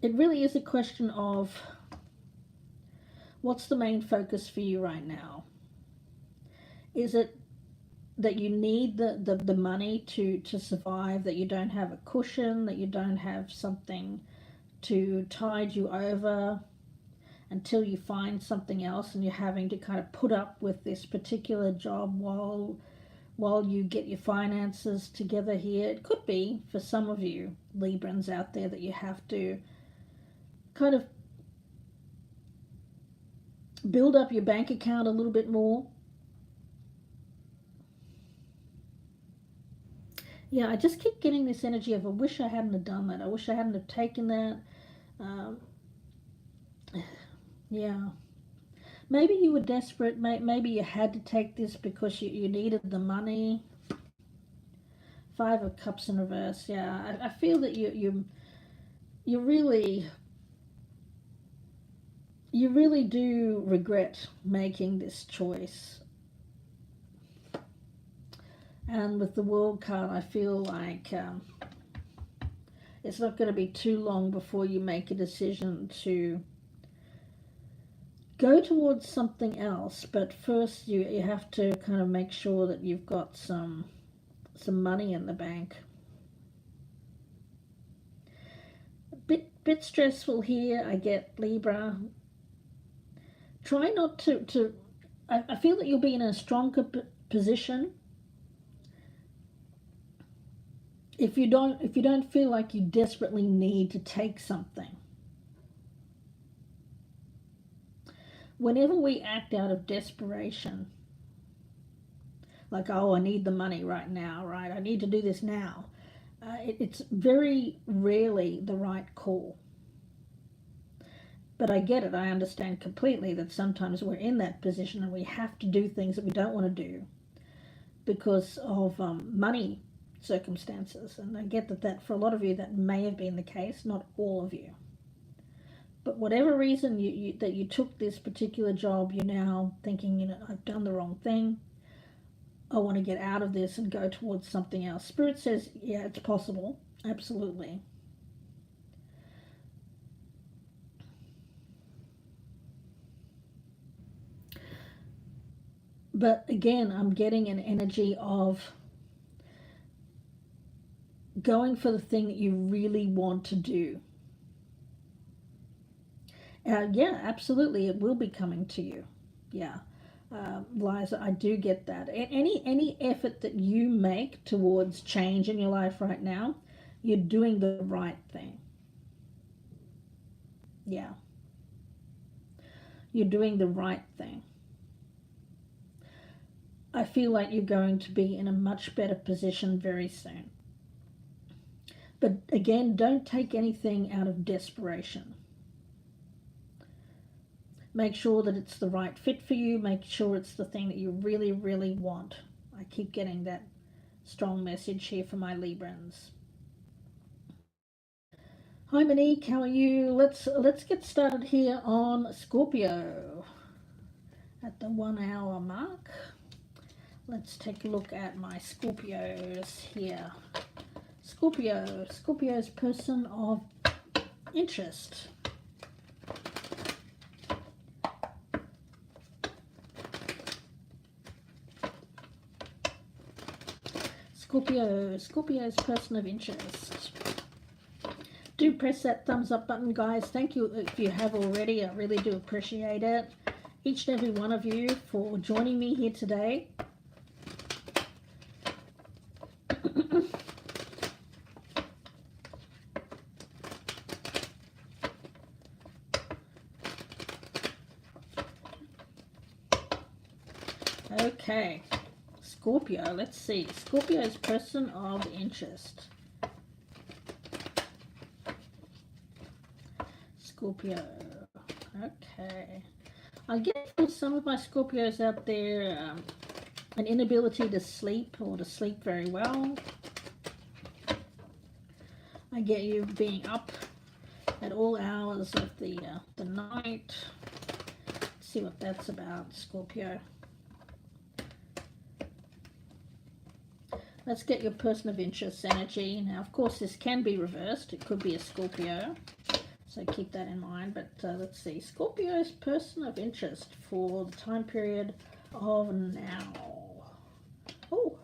it really is a question of what's the main focus for you right now. Is it that you need the money to survive, that you don't have a cushion, that you don't have something to tide you over until you find something else, and you're having to kind of put up with this particular job while you get your finances together here? It could be for some of you Librans out there that you have to kind of build up your bank account a little bit more. Yeah, I just keep getting this energy of I wish I hadn't have done that. I wish I hadn't have taken that. Yeah. Maybe you were desperate. Maybe you had to take this because you needed the money. Five of Cups in reverse. Yeah, I feel that you really do regret making this choice. And with the World card, I feel like it's not going to be too long before you make a decision to go towards something else. But first, you have to kind of make sure that you've got some money in the bank. Bit stressful here, I get, Libra. Try not to I feel that you'll be in a stronger position if you don't feel like you desperately need to take something. Whenever we act out of desperation, like, oh, I need the money right now, right? I need to do this now. It's very rarely the right call. But I get it. I understand completely that sometimes we're in that position and we have to do things that we don't want to do because of money circumstances. And I get that for a lot of you that may have been the case, not all of you. But whatever reason that you took this particular job, you're now thinking, I've done the wrong thing. I want to get out of this and go towards something else. Spirit says, yeah, it's possible. Absolutely. But again, I'm getting an energy of going for the thing that you really want to do. Yeah, absolutely, it will be coming to you. Yeah. Liza, I do get that. Any effort that you make towards change in your life right now, you're doing the right thing. Yeah. You're doing the right thing. I feel like you're going to be in a much better position very soon. But again, don't take anything out of desperation. Make sure that it's the right fit for you. Make sure it's the thing that you really, really want. I keep getting that strong message here for my Librans. Hi Monique, how are you? Let's get started here on Scorpio. At the 1 hour mark, let's take a look at my Scorpios here. Scorpio's person of interest. Scorpio's person of interest. Do press that thumbs up button, guys. Thank you if you have already. I really do appreciate it. Each and every one of you for joining me here today. Okay, Scorpio, let's see. Scorpio's person of interest. Scorpio. Okay. I get for some of my Scorpios out there an inability to sleep or to sleep very well. I get you being up at all hours of the night. Let's see what that's about, Scorpio. Let's get your person of interest energy. Now, of course, this can be reversed. It could be a Scorpio. So keep that in mind. But let's see. Scorpio's person of interest for the time period of now. Oh,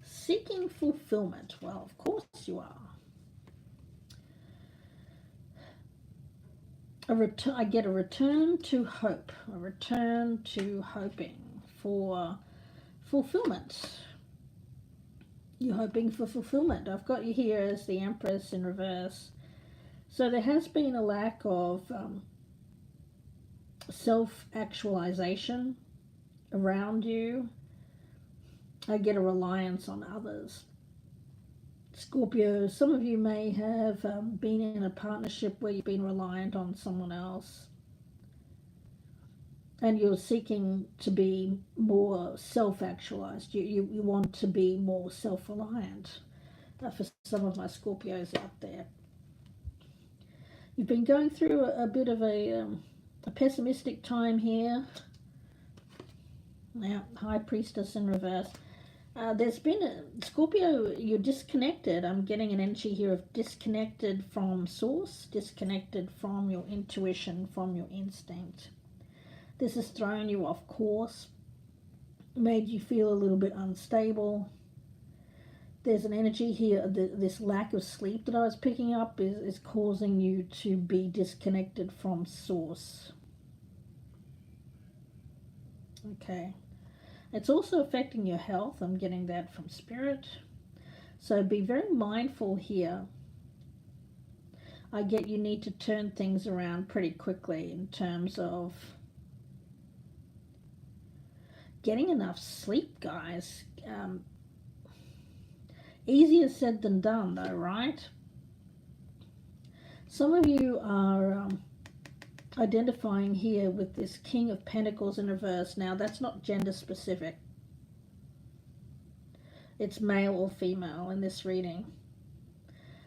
seeking fulfillment. Well, of course you are. I get a return to hope. A return to hoping for fulfillment. You're hoping for fulfillment. I've got you here as the Empress in reverse. So there has been a lack of self-actualization around you. I get a reliance on others. Scorpio, some of you may have been in a partnership where you've been reliant on someone else. And you're seeking to be more self-actualized. You want to be more self-reliant for some of my Scorpios out there. You've been going through a bit of a pessimistic time here. Now, High Priestess in reverse. There's been a Scorpio, you're disconnected. I'm getting an energy here of disconnected from source, disconnected from your intuition, from your instinct. This has thrown you off course, made you feel a little bit unstable. There's an energy here, this lack of sleep that I was picking up is causing you to be disconnected from source. Okay. It's also affecting your health. I'm getting that from Spirit. So be very mindful here. I get you need to turn things around pretty quickly in terms of getting enough sleep, guys. Easier said than done, though, right? Some of you are identifying here with this King of Pentacles in reverse. Now, that's not gender specific. It's male or female in this reading.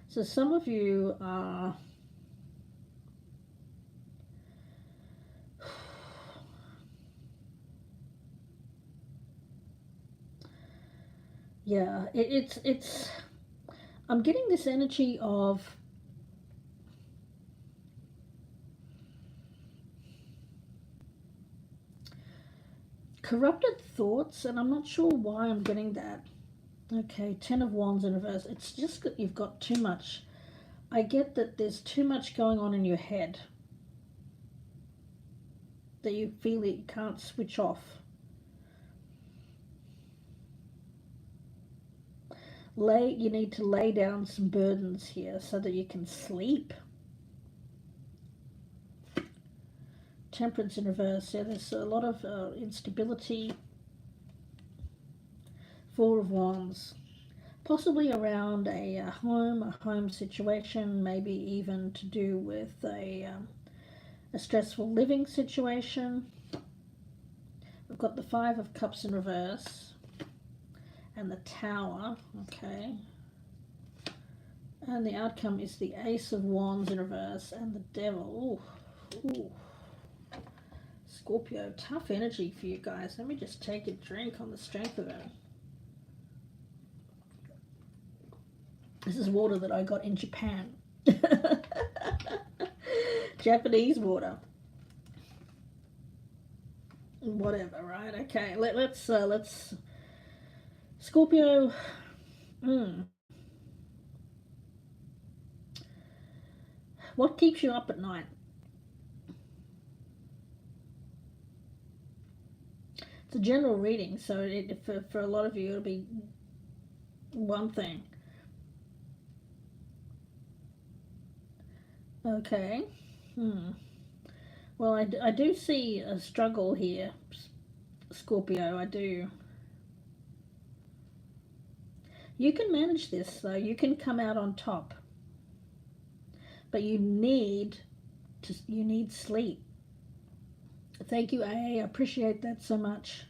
So some of you are yeah, it's I'm getting this energy of corrupted thoughts, and I'm not sure why I'm getting that. Okay, 10 of Wands in reverse. It's just that you've got too much. I get that there's too much going on in your head that you feel that you can't switch off. You need to lay down some burdens here so that you can sleep. Temperance in reverse. Yeah, there's a lot of instability. 4 of Wands. Possibly around a home situation, maybe even to do with a stressful living situation. We've got the 5 of Cups in reverse. And the Tower, okay. And the outcome is the Ace of Wands in reverse and the Devil. Ooh. Ooh. Scorpio, tough energy for you guys. Let me just take a drink on the strength of it. This is water that I got in Japan. Japanese water. Whatever, right? Okay, let's Scorpio. What keeps you up at night? It's a general reading, so for a lot of you it'll be one thing. Okay. Well, I do see a struggle here. Scorpio, I do. You can manage this, though. You can come out on top. But you need sleep. Thank you, AA. I appreciate that so much.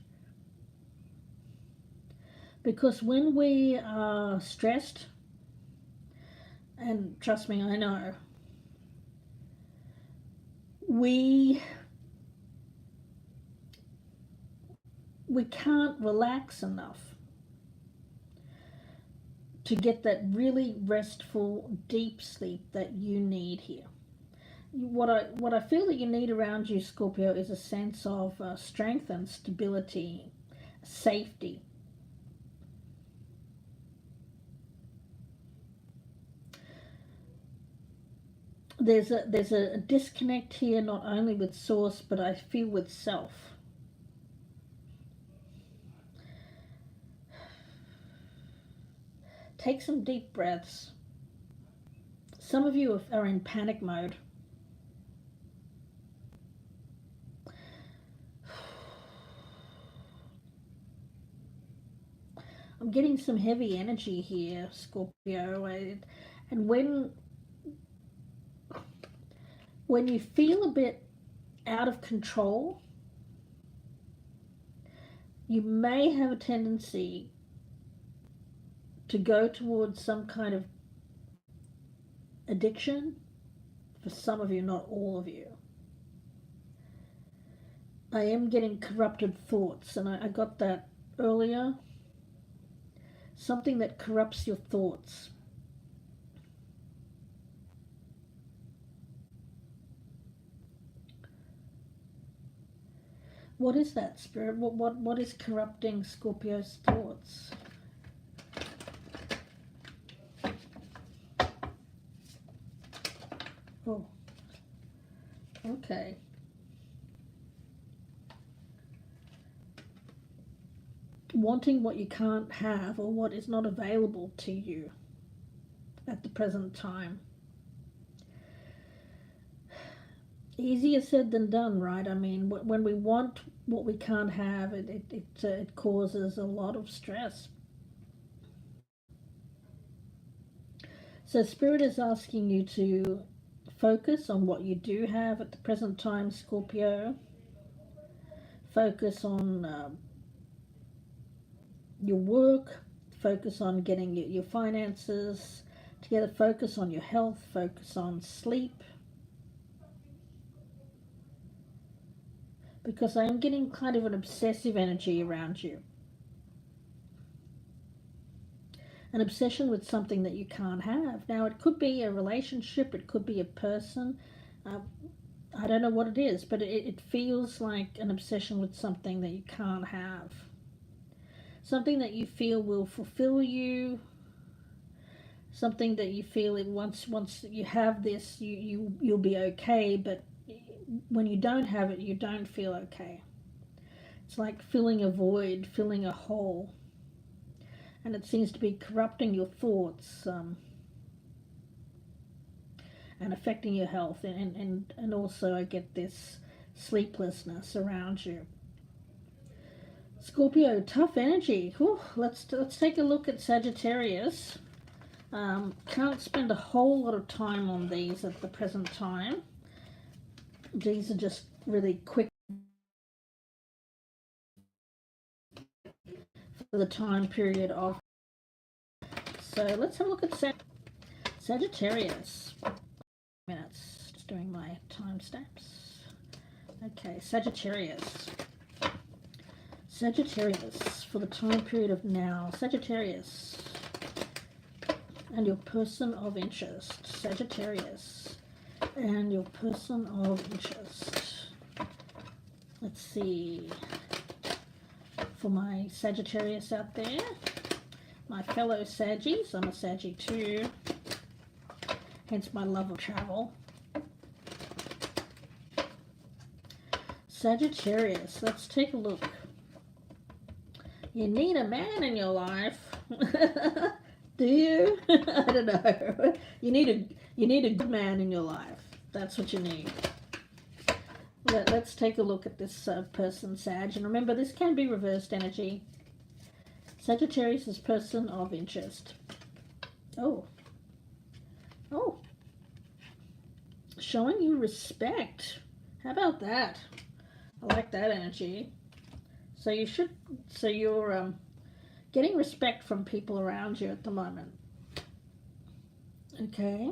Because when we are stressed, and trust me, I know, we can't relax enough to get that really restful, deep sleep that you need here. What I feel that you need around you, Scorpio, is a sense of strength and stability, safety. There's a disconnect here, not only with source, but I feel with self. Take some deep breaths. Some of you are in panic mode. I'm getting some heavy energy here, Scorpio. And when you feel a bit out of control, you may have a tendency to go towards some kind of addiction. For some of you, not all of you. I am getting corrupted thoughts, and I got that earlier. Something that corrupts your thoughts. What is that, Spirit? What is corrupting Scorpio's thoughts? Oh, okay. Wanting what you can't have, or what is not available to you at the present time. Easier said than done, right? I mean, when we want what we can't have, it causes a lot of stress. So Spirit is asking you to focus on what you do have at the present time, Scorpio. Focus on your work. Focus on getting your finances together. Focus on your health. Focus on sleep. Because I am getting kind of an obsessive energy around you. An obsession with something that you can't have. Now, it could be a relationship, it could be a person. I don't know what it is, but it feels like an obsession with something that you can't have. Something that you feel will fulfill you. Something that you feel it once you have this, you'll be okay, but when you don't have it, you don't feel okay. It's like filling a void, filling a hole. And it seems to be corrupting your thoughts and affecting your health. And also I get this sleeplessness around you. Scorpio, tough energy. Whew, let's take a look at Sagittarius. Can't spend a whole lot of time on these at the present time. These are just really quick for the time period of. So let's have a look at Sagittarius. Minutes, just doing my timestamps. Okay, Sagittarius. Sagittarius for the time period of now. Sagittarius and your person of interest. Sagittarius and your person of interest. Let's see. For my Sagittarius out there, my fellow Saggies, I'm a Saggy too, hence my love of travel. Sagittarius, let's take a look. You need a man in your life. Do you? I don't know. You need a good man in your life. That's what you need. Let's take a look at this person, Sag. And remember, this can be reversed energy. Sagittarius is person of interest. Oh. Oh. Showing you respect. How about that? I like that energy. So you're getting respect from people around you at the moment. Okay.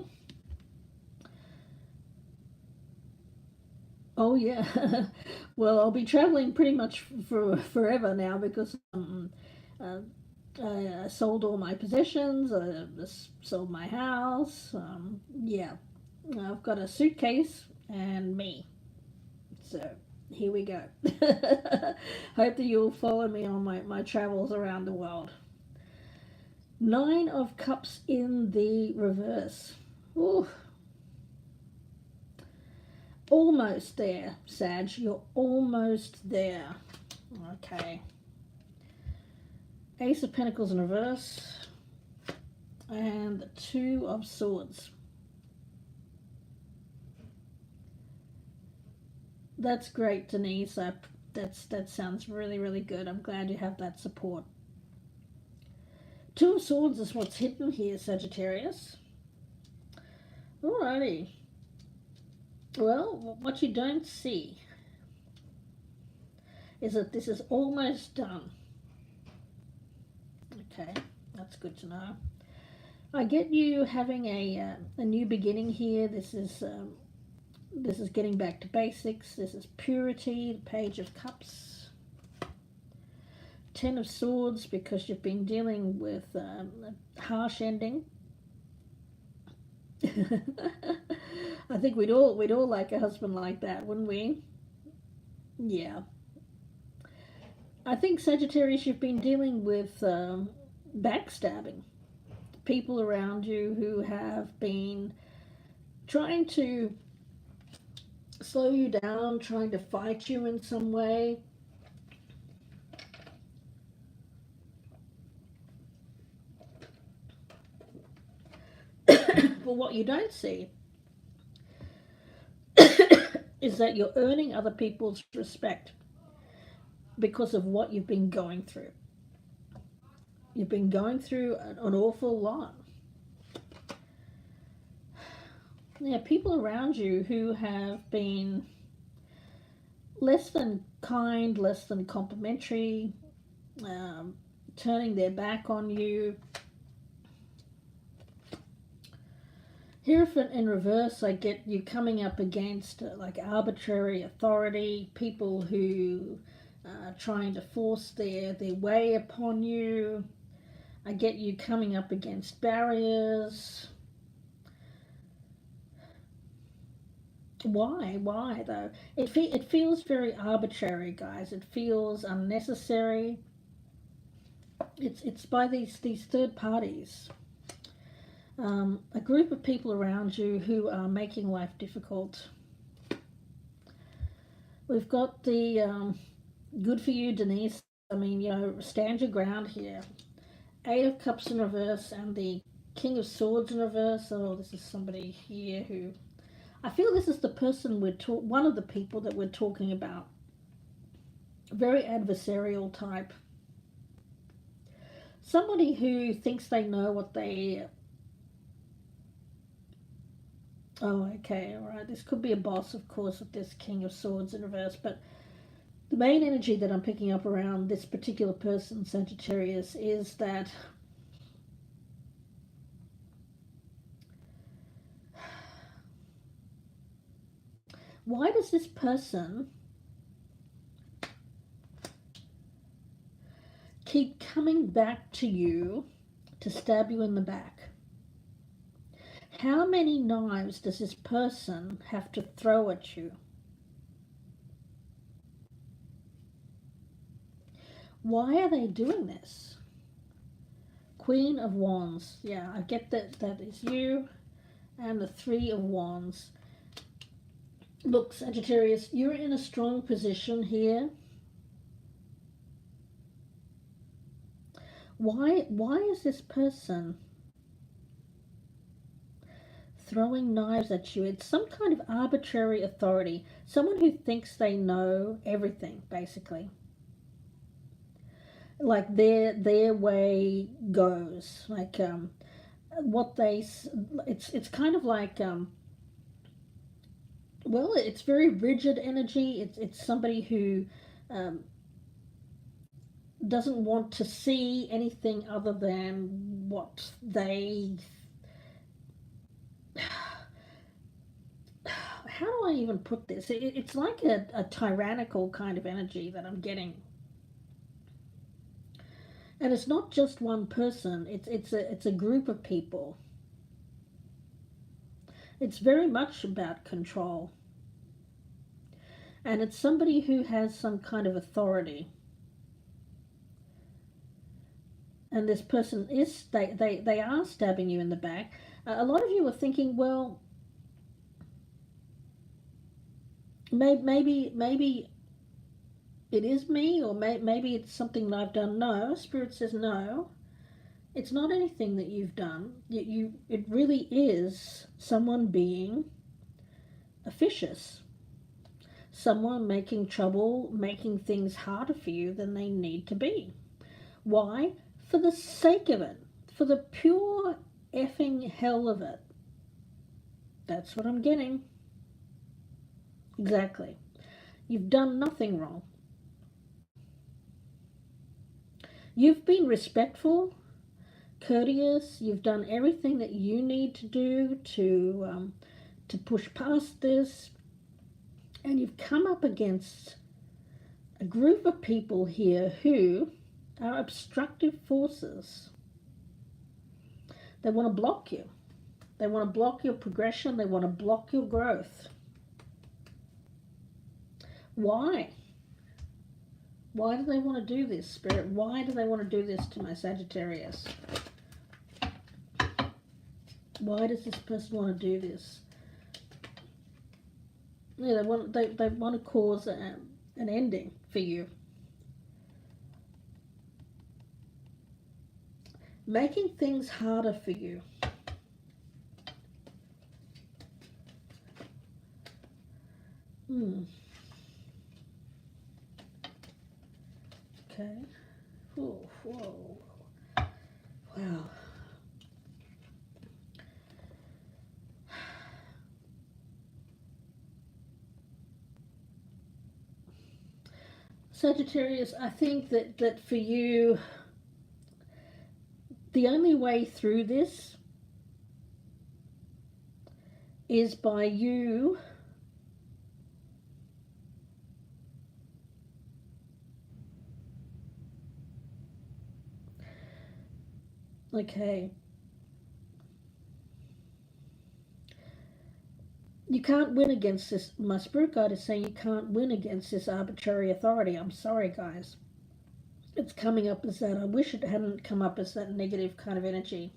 Oh yeah. Well, I'll be traveling pretty much for forever now because uh, I sold all my possessions. I sold my house. Yeah, I've got a suitcase and me. So here we go. Hope that you'll follow me on my travels around the world. Nine of Cups in the reverse. Ooh. Almost there, Sag. You're almost there. Okay. Ace of Pentacles in reverse. And the Two of Swords. That's great, Denise. That sounds really, really good. I'm glad you have that support. Two of Swords is what's hidden here, Sagittarius. Alrighty. Well, what you don't see is that this is almost done. Okay, that's good to know. I get you having a new beginning here. This is getting back to basics. This is purity, the Page of Cups. Ten of Swords, because you've been dealing with a harsh ending. I think we'd all like a husband like that, wouldn't we? Yeah. I think, Sagittarius, you've been dealing with backstabbing. People around you who have been trying to slow you down, trying to fight you in some way. But what you don't see is that you're earning other people's respect because of what you've been going through. You've been going through an awful lot. Yeah, people around you who have been less than kind, less than complimentary, turning their back on you. Here in reverse, I get you coming up against like arbitrary authority, people who are trying to force their way upon you. I get you coming up against barriers. Why though? It feels very arbitrary, guys. It feels unnecessary. It's by these third parties. A group of people around you who are making life difficult. We've got the good for you, Denise. I mean, you know, stand your ground here. Eight of Cups in reverse and the King of Swords in reverse. Oh, this is somebody here who... I feel this is the person one of the people that we're talking about. Very adversarial type. Somebody who thinks they know what they... Oh, okay, all right. This could be a boss, of course, with this King of Swords in reverse, but the main energy that I'm picking up around this particular person, Sagittarius, is that why does this person keep coming back to you to stab you in the back? How many knives does this person have to throw at you? Why are they doing this? Queen of Wands. Yeah, I get that is you. And the Three of Wands. Look, Sagittarius, you're in a strong position here. Why is this person throwing knives at you. It's some kind of arbitrary authority. Someone who thinks they know everything, basically. Like their way goes. Like what they... It's kind of like... well, it's very rigid energy. It's somebody who doesn't want to see anything other than what they... How do I even put this? It's like a tyrannical kind of energy that I'm getting. And it's not just one person. It's a group of people. It's very much about control. And it's somebody who has some kind of authority. And this person is, they are stabbing you in the back. A lot of you are thinking, well, maybe it is me, or maybe it's something that I've done. No, Spirit says no. It's not anything that you've done. It really is someone being officious. Someone making trouble, making things harder for you than they need to be. Why? For the sake of it. For the pure effing hell of it. That's what I'm getting. Exactly. You've done nothing wrong. You've been respectful, courteous. You've done everything that you need to do to push past this. And you've come up against a group of people here who are obstructive forces. They want to block you. They want to block your progression. They want to block your growth. Why? Why do they want to do this, Spirit? Why do they want to do this to my Sagittarius? Why does this person want to do this? Yeah, they want to cause an ending for you. Making things harder for you. Okay. Whoa, whoa. Wow. Sagittarius, I think that for you, the only way through this is by you you can't win against this. My spirit guide is saying you can't win against this arbitrary authority. I'm sorry, guys. It's coming up as that. I wish it hadn't come up as that negative kind of energy.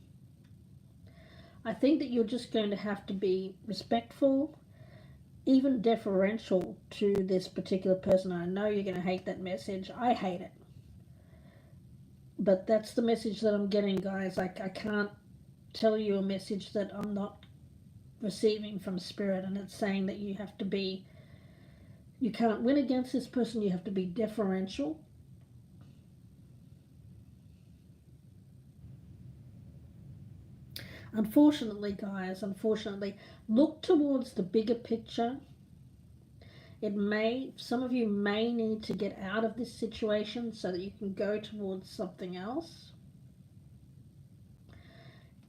I think that you're just going to have to be respectful, even deferential to this particular person. I know you're going to hate that message. I hate it. But that's the message that I'm getting, guys. I can't tell you a message that I'm not receiving from Spirit, and it's saying that you have to be, you can't win against this person. You have to be deferential. Unfortunately, guys, look towards the bigger picture. Some of you may need to get out of this situation so that you can go towards something else.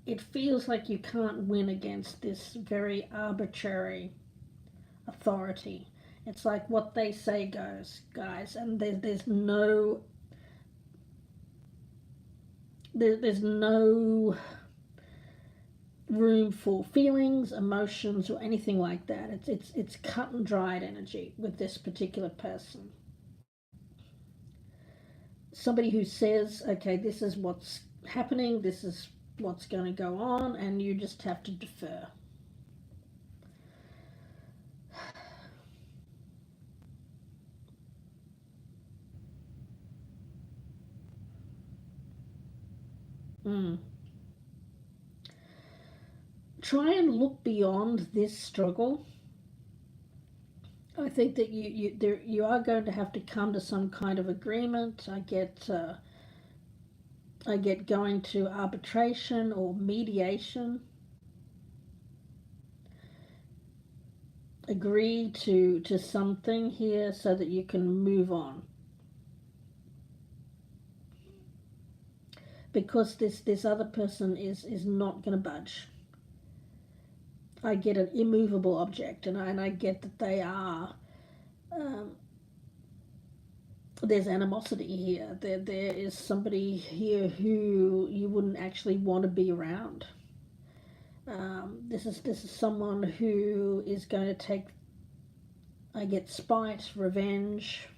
It feels like you can't win against this very arbitrary authority. It's like what they say goes, guys, and there's no room for feelings, emotions, or anything like that. It's cut and dried energy with this particular person. Somebody who says, okay, this is what's happening, this is what's going to go on, and you just have to defer. try and look beyond this struggle. I think that you are going to have to come to some kind of agreement. I get going to arbitration or mediation. Agree to something here so that you can move on. Because this other person is not going to budge. I get an immovable object, and I get that they are. There's animosity here. There is somebody here who you wouldn't actually want to be around. This is someone who is going to take. I get spite, revenge.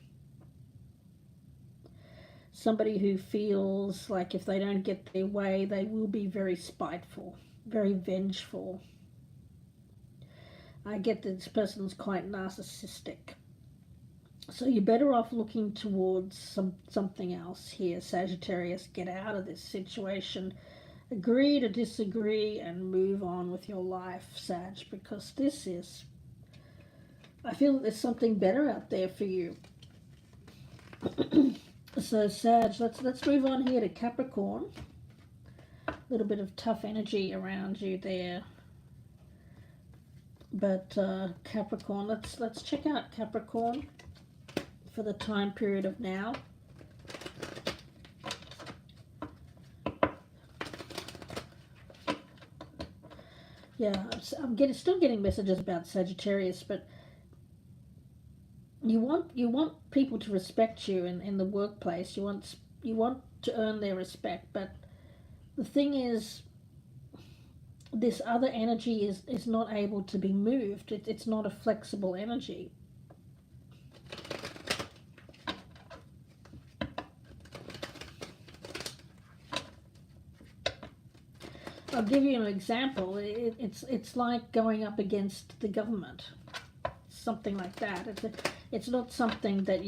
Somebody who feels like if they don't get their way, they will be very spiteful, very vengeful. I get that this person's quite narcissistic. So you're better off looking towards something else here, Sagittarius. Get out of this situation. Agree to disagree and move on with your life, Sag, because this is... I feel that there's something better out there for you. So, Sag, let's move on here to Capricorn. A little bit of tough energy around you there. But Capricorn, let's check out Capricorn for the time period of now. Yeah, I'm still getting messages about Sagittarius, but you want people to respect you in the workplace. You want to earn their respect, but the thing is, this other energy is not able to be moved. It's not a flexible energy. I'll give you an example. It's like going up against the government, something like that. It's not something that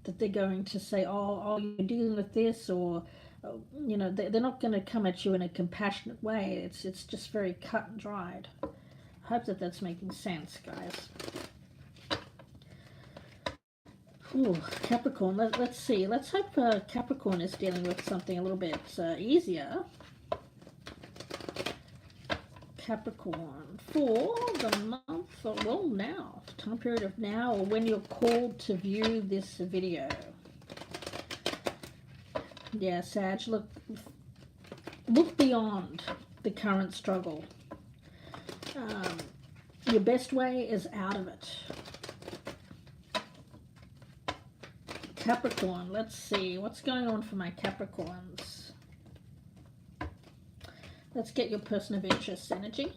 they're going to say, oh, you're dealing with this, or you know, they're not going to come at you in a compassionate way. It's just very cut and dried. I hope that's making sense, guys. Ooh, Capricorn. Let's see. Let's hope Capricorn is dealing with something a little bit easier. Capricorn for the month, well, now, time period of now, or when you're called to view this video. Yeah, Sag, look beyond the current struggle. Your best way is out of it. Capricorn, let's see what's going on for my Capricorns. Let's get your person of interest energy.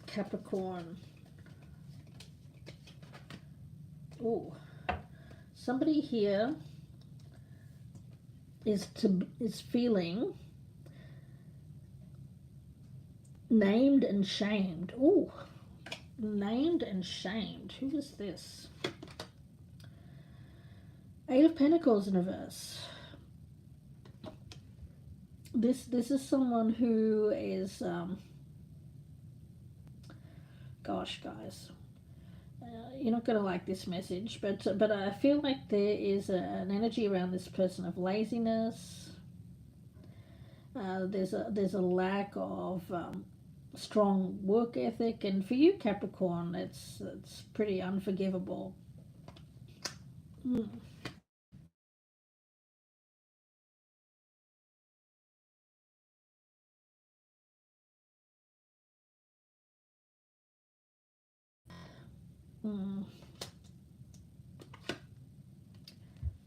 Capricorn. Ooh. Somebody here is feeling named and shamed. Ooh. Named and shamed. Who is this? Eight of Pentacles in reverse. This is someone who is, gosh, guys, you're not going to like this message, but I feel like there is an energy around this person of laziness. There's a lack of strong work ethic, and for you, Capricorn, it's pretty unforgivable.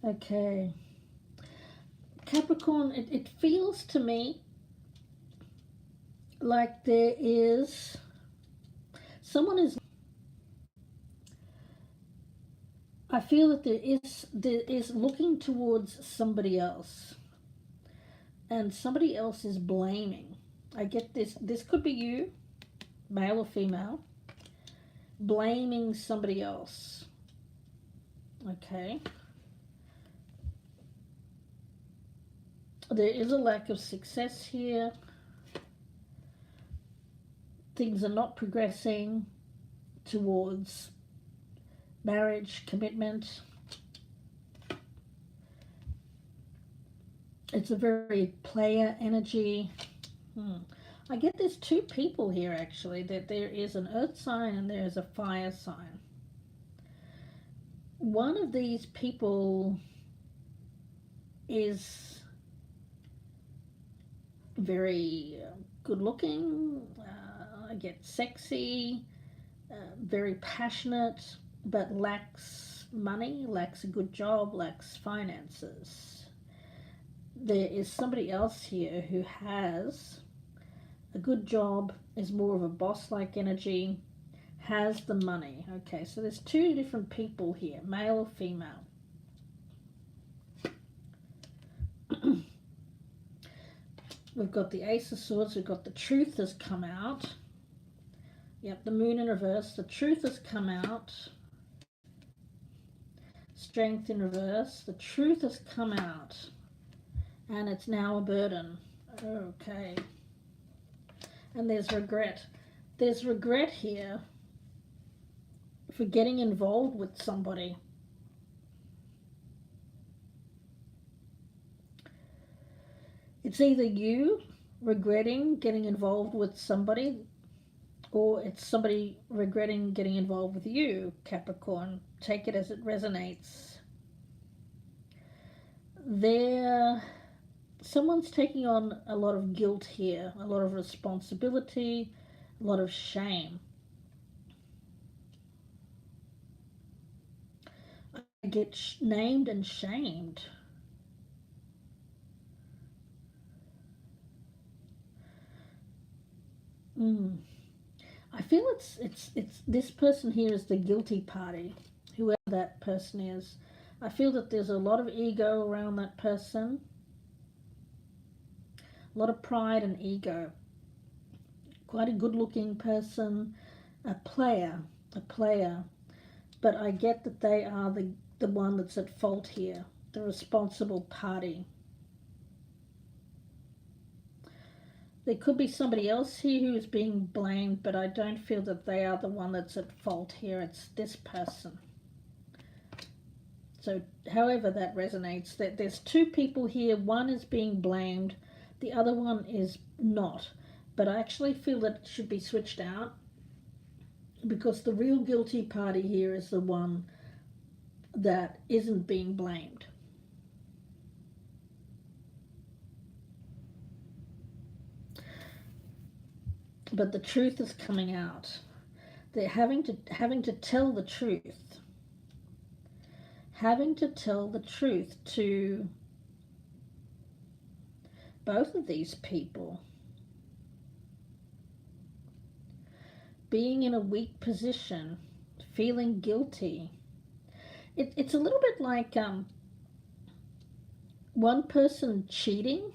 Okay. Capricorn, it feels to me like there is someone is. I feel that there is looking towards somebody else, and somebody else is blaming. I get this. This could be you, male or female, blaming somebody else. Okay. There is a lack of success here. Things are not progressing towards marriage, commitment. It's a very player energy. I get there's two people here actually, that there is an earth sign and there is a fire sign. One of these people is very good looking, I get sexy, very passionate, but lacks money, lacks a good job, lacks finances. There is somebody else here who has a good job, is more of a boss-like energy, has the money. Okay, so there's two different people here, male or female. We've got the Ace of Swords, we've got the Truth has come out. Yep, the Moon in reverse, the Truth has come out. Strength in reverse, the Truth has come out. And it's now a burden. Okay. And there's regret. There's regret here for getting involved with somebody. It's either you regretting getting involved with somebody, or it's somebody regretting getting involved with you, Capricorn. Take it as it resonates. Someone's taking on a lot of guilt here, a lot of responsibility, a lot of shame. I get named and shamed. I feel it's this person here is the guilty party, whoever that person is. I feel that there's a lot of ego around that person. A lot of pride and ego. Quite a good-looking person, a player. But I get that they are the one that's at fault here, the responsible party. There could be somebody else here who is being blamed, but I don't feel that they are the one that's at fault here. It's this person. So however that resonates, that there's two people here. One is being blamed, the other one is not. But I actually feel that it should be switched out, because the real guilty party here is the one that isn't being blamed. But the truth is coming out. They're having to tell the truth. Having to tell the truth to both of these people. Being in a weak position, feeling guilty. It's a little bit like one person cheating.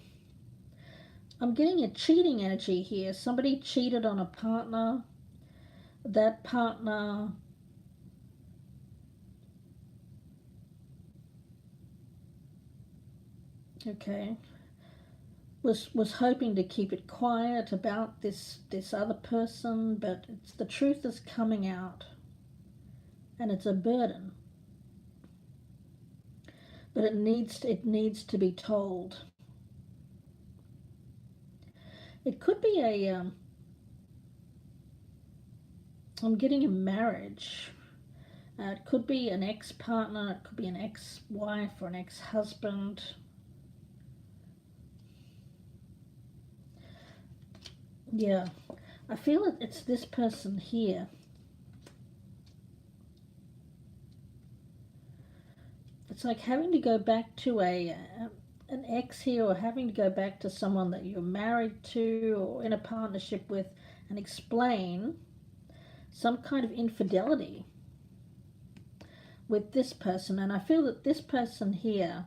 I'm getting a cheating energy here. Somebody cheated on a partner. That partner was hoping to keep it quiet about this other person, but the truth is coming out, and it's a burden. But it needs to be told. It could be I'm getting a marriage. It could be an ex-partner, it could be an ex-wife or an ex-husband. Yeah, I feel it's this person here. It's like having to go back to an ex here, or having to go back to someone that you're married to or in a partnership with and explain some kind of infidelity with this person. And I feel that this person here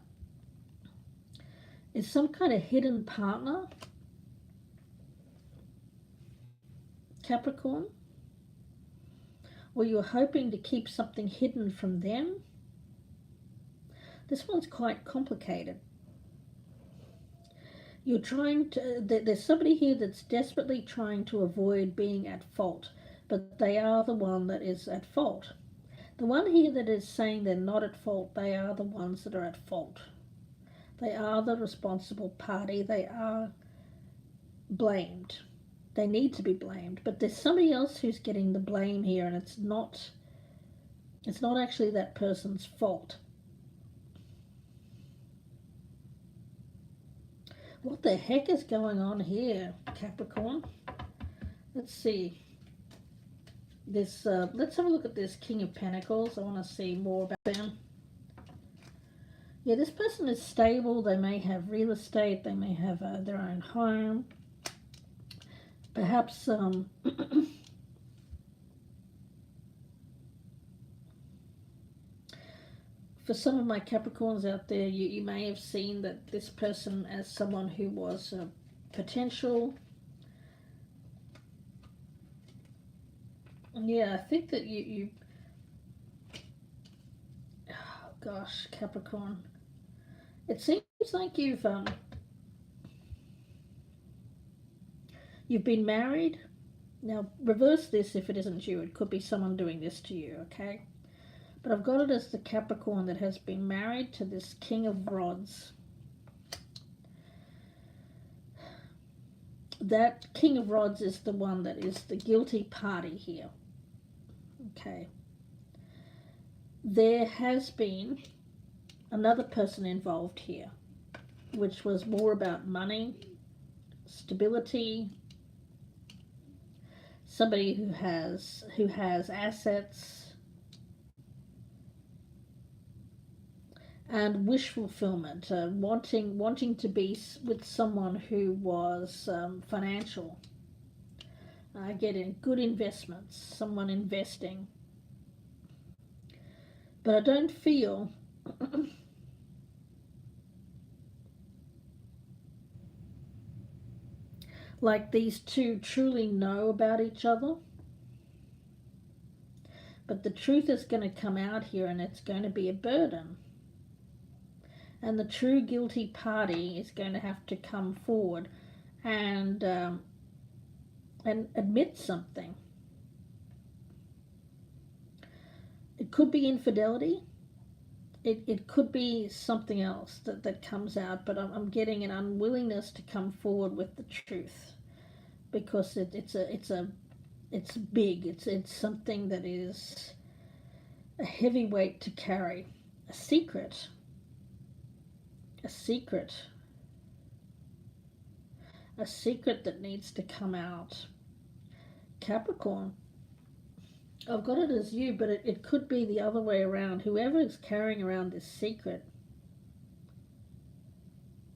is some kind of hidden partner, Capricorn, or you're hoping to keep something hidden from them. This one's quite complicated. You're trying to, there's somebody here that's desperately trying to avoid being at fault, but they are the one that is at fault. The one here that is saying they're not at fault, they are the ones that are at fault. They are the responsible party. They are blamed. They need to be blamed, but there's somebody else who's getting the blame here, and it's not actually that person's fault. What the heck is going on here, Capricorn? Let's see. This let's have a look at this King of Pentacles. I want to see more about them. Yeah, this person is stable. They may have real estate. They may have their own home. Perhaps for some of my Capricorns out there, you may have seen that this person as someone who was potential. Yeah, I think that you oh gosh, Capricorn. It seems like you've been married. Now, reverse this if it isn't you. It could be someone doing this to you, okay? But I've got it as the Capricorn that has been married to this King of Rods. That King of Rods is the one that is the guilty party here. Okay. There has been another person involved here, which was more about money, stability, somebody who has assets, and wish fulfillment, wanting to be with someone who was financial, getting good investments, someone investing. But I don't feel like these two truly know about each other. But the truth is going to come out here, and it's going to be a burden. And the true guilty party is going to have to come forward and admit something. It could be infidelity. It could be something else that comes out, but I'm getting an unwillingness to come forward with the truth, because it's big. It's something that is a heavy weight to carry, a secret that needs to come out. Capricorn, I've got it as you, but it could be the other way around. Whoever is carrying around this secret,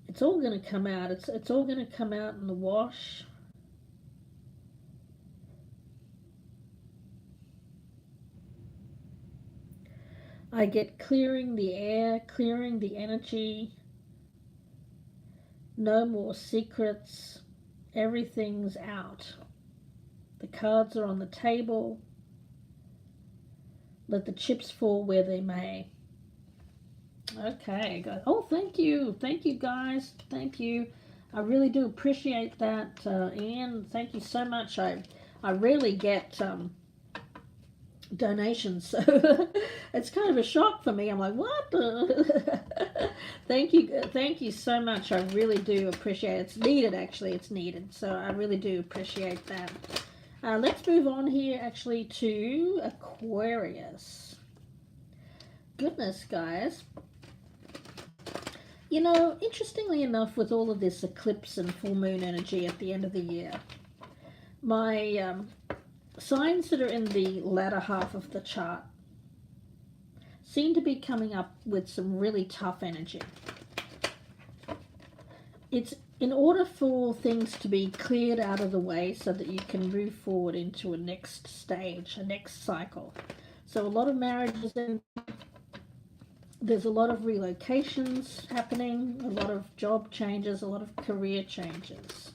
it's all going to come out. It's all going to come out in the wash. I get clearing the air, clearing the energy. No more secrets. Everything's out. The cards are on the table. Let the chips fall where they may. Okay, good. Oh, thank you. Thank you, guys. Thank you. I really do appreciate that, Ian. Thank you so much. I rarely get donations, so it's kind of a shock for me. I'm like, what? Thank you so much. I really do appreciate it. It's needed, actually. It's needed, so I really do appreciate that. Let's move on here actually to Aquarius. Goodness, guys. You know, interestingly enough, with all of this eclipse and full moon energy at the end of the year, my signs that are in the latter half of the chart seem to be coming up with some really tough energy. It's in order for things to be cleared out of the way so that you can move forward into a next stage, a next cycle. So a lot of marriages, there's a lot of relocations happening, a lot of job changes, a lot of career changes.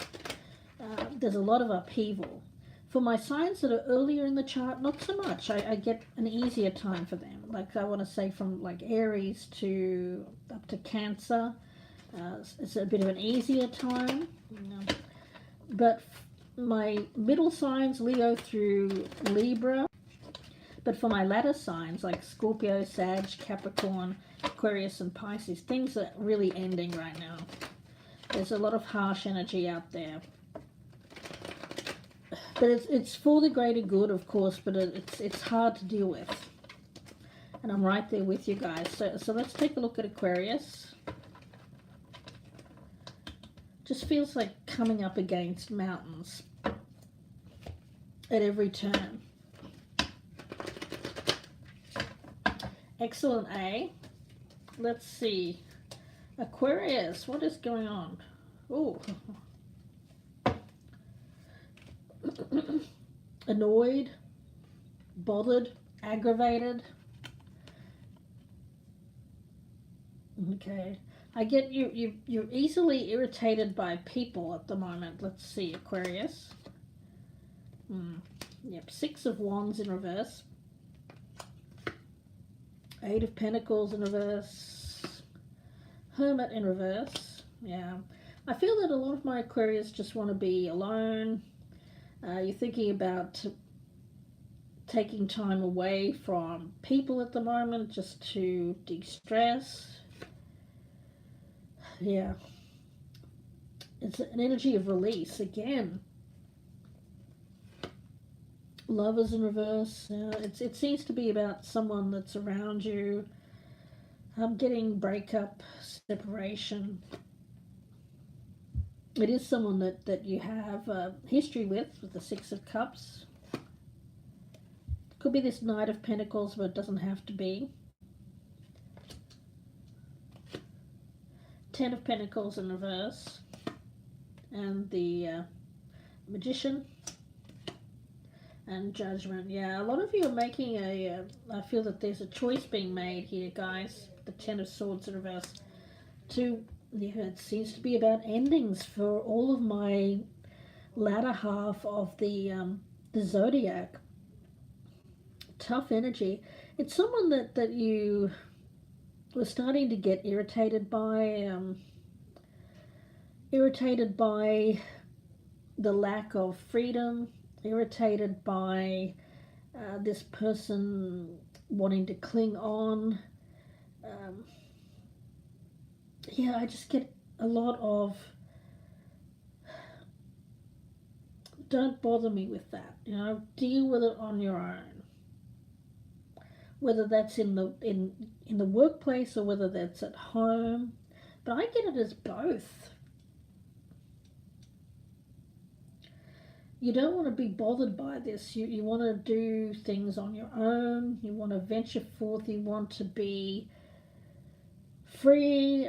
There's a lot of upheaval. For my signs that are earlier in the chart, not so much. I get an easier time for them. Like I want to say from like Aries to up to Cancer. It's a bit of an easier time. But my middle signs, Leo through Libra. But for my latter signs, like Scorpio, Sag, Capricorn, Aquarius, and Pisces, things are really ending right now. There's a lot of harsh energy out there. But it's for the greater good, of course, but it's hard to deal with. And I'm right there with you guys. So let's take a look at Aquarius. Just feels like coming up against mountains at every turn. Excellent, A. Let's see. Aquarius, what is going on? Oh. Annoyed, bothered, aggravated. Okay. I get you're easily irritated by people at the moment. Let's see, Aquarius. Yep, 6 of Wands in reverse. 8 of Pentacles in reverse. Hermit in reverse. Yeah. I feel that a lot of my Aquarius just want to be alone. You're thinking about taking time away from people at the moment just to de-stress. Yeah. It's an energy of release again. Lovers in reverse. It seems to be about someone that's around you. I'm getting breakup, separation. It is someone that you have history with the 6 of Cups. Could be this Knight of Pentacles, but it doesn't have to be. 10 of Pentacles in reverse. And the Magician. And Judgment. Yeah, a lot of you are making I feel that there's a choice being made here, guys. The 10 of Swords in reverse. Yeah, it seems to be about endings for all of my latter half of the zodiac. Tough energy. It's someone that you were starting to get irritated by the lack of freedom, irritated by this person wanting to cling on. Yeah, I just get a lot of, don't bother me with that, deal with it on your own. Whether that's in the workplace or whether that's at home. But I get it as both. You don't want to be bothered by this. You want to do things on your own. You want to venture forth. You want to be free.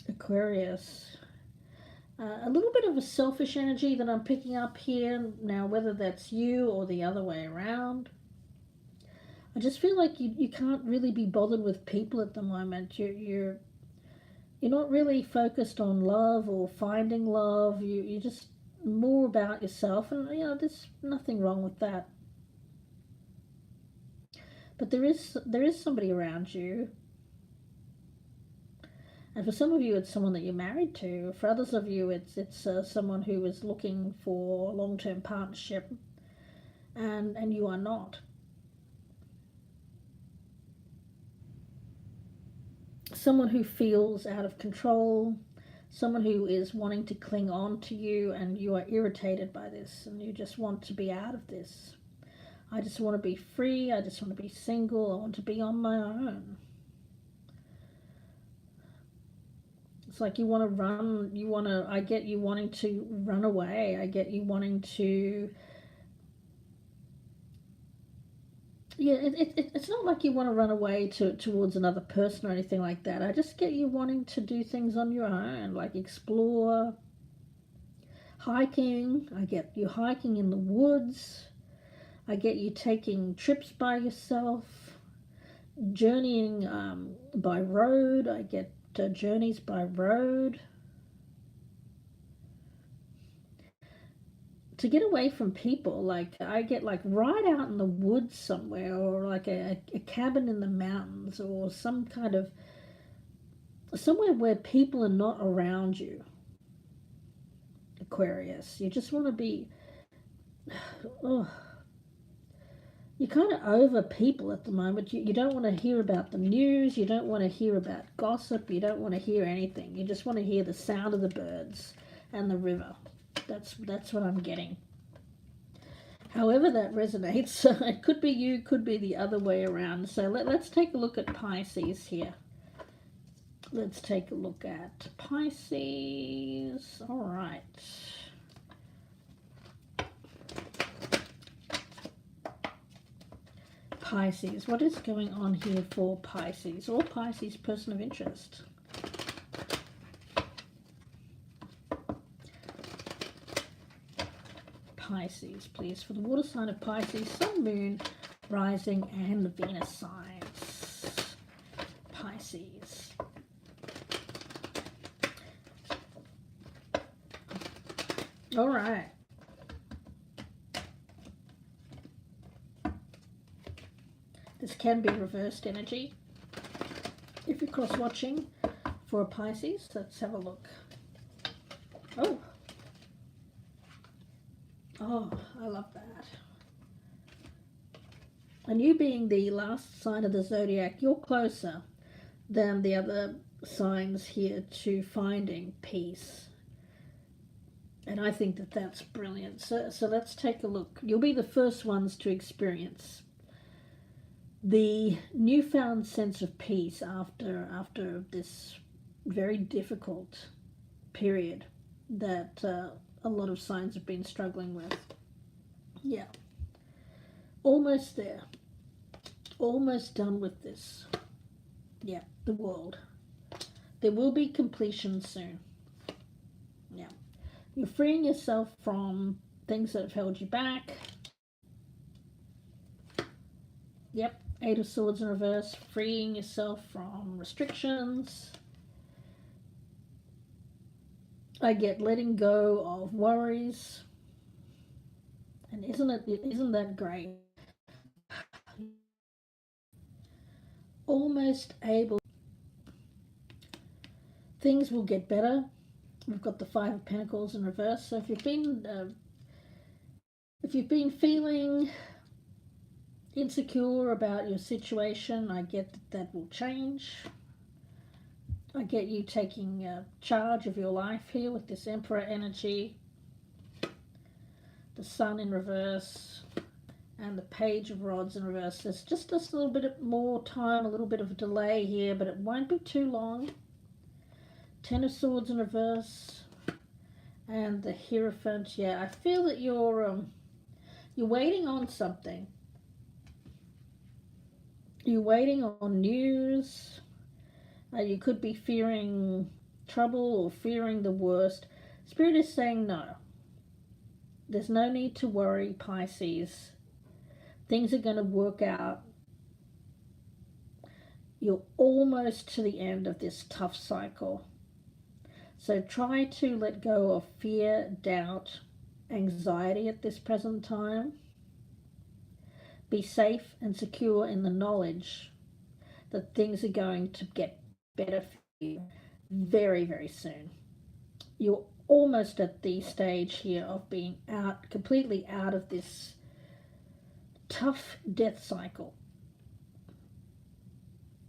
Aquarius. A little bit of a selfish energy that I'm picking up here. Now, whether that's you or the other way around. I just feel like you can't really be bothered with people at the moment. You're not really focused on love or finding love. You're just more about yourself. And, there's nothing wrong with that. But there is somebody around you. And for some of you, it's someone that you're married to. For others of you, it's someone who is looking for a long-term partnership, and you are not. Someone who feels out of control, someone who is wanting to cling on to you, and you are irritated by this, and you just want to be out of this. I just want to be free. I just want to be single. I want to be on my own. It's like you want to run, I get you wanting to run away. I get you wanting to, it's not like you want to run away towards another person or anything like that. I just get you wanting to do things on your own, like explore, hiking. I get you hiking in the woods. I get you taking trips by yourself, journeying by road. I get journeys by road. To get away from people, like I get like right out in the woods somewhere, or like a cabin in the mountains, or some kind of somewhere where people are not around you, Aquarius. You just want to be, oh, you're kind of over people at the moment. You don't want to hear about the news. You don't want to hear about gossip. You don't want to hear anything. You just want to hear the sound of the birds and the river. That's what I'm getting. However that resonates, it could be you, could be the other way around. So let's take a look at Pisces here. Let's take a look at Pisces. All right. Pisces. What is going on here for Pisces? Or Pisces person of interest? Pisces, please. For the water sign of Pisces, Sun, Moon, Rising, and the Venus signs. Pisces. All right. This can be reversed energy. If you're cross-watching for a Pisces, let's have a look. Oh. Oh, I love that. And you being the last sign of the zodiac, you're closer than the other signs here to finding peace. And I think that that's brilliant. So let's take a look. You'll be the first ones to experience the newfound sense of peace after this very difficult period that a lot of signs have been struggling with. Yeah. Almost there. Almost done with this. Yeah, the world. There will be completion soon. Yeah. You're freeing yourself from things that have held you back. Yep. Eight of Swords in reverse. Freeing yourself from restrictions. I get letting go of worries. And isn't that great? Almost able. Things will get better. We've got the Five of Pentacles in reverse. So if you've been feeling insecure about your situation, I get that will change. I get you taking charge of your life here with this Emperor energy, the Sun in reverse, and the Page of Rods in reverse. There's just a little bit more time, a little bit of a delay here, but it won't be too long. Ten of Swords in reverse, and the Hierophant. Yeah, I feel that you're waiting on something. You're waiting on news. You could be fearing trouble or fearing the worst. Spirit is saying no. There's no need to worry, Pisces. Things are going to work out. You're almost to the end of this tough cycle. So try to let go of fear, doubt, anxiety at this present time. Be safe and secure in the knowledge that things are going to get better for you very, very soon. You're almost at the stage here of being completely out of this tough death cycle.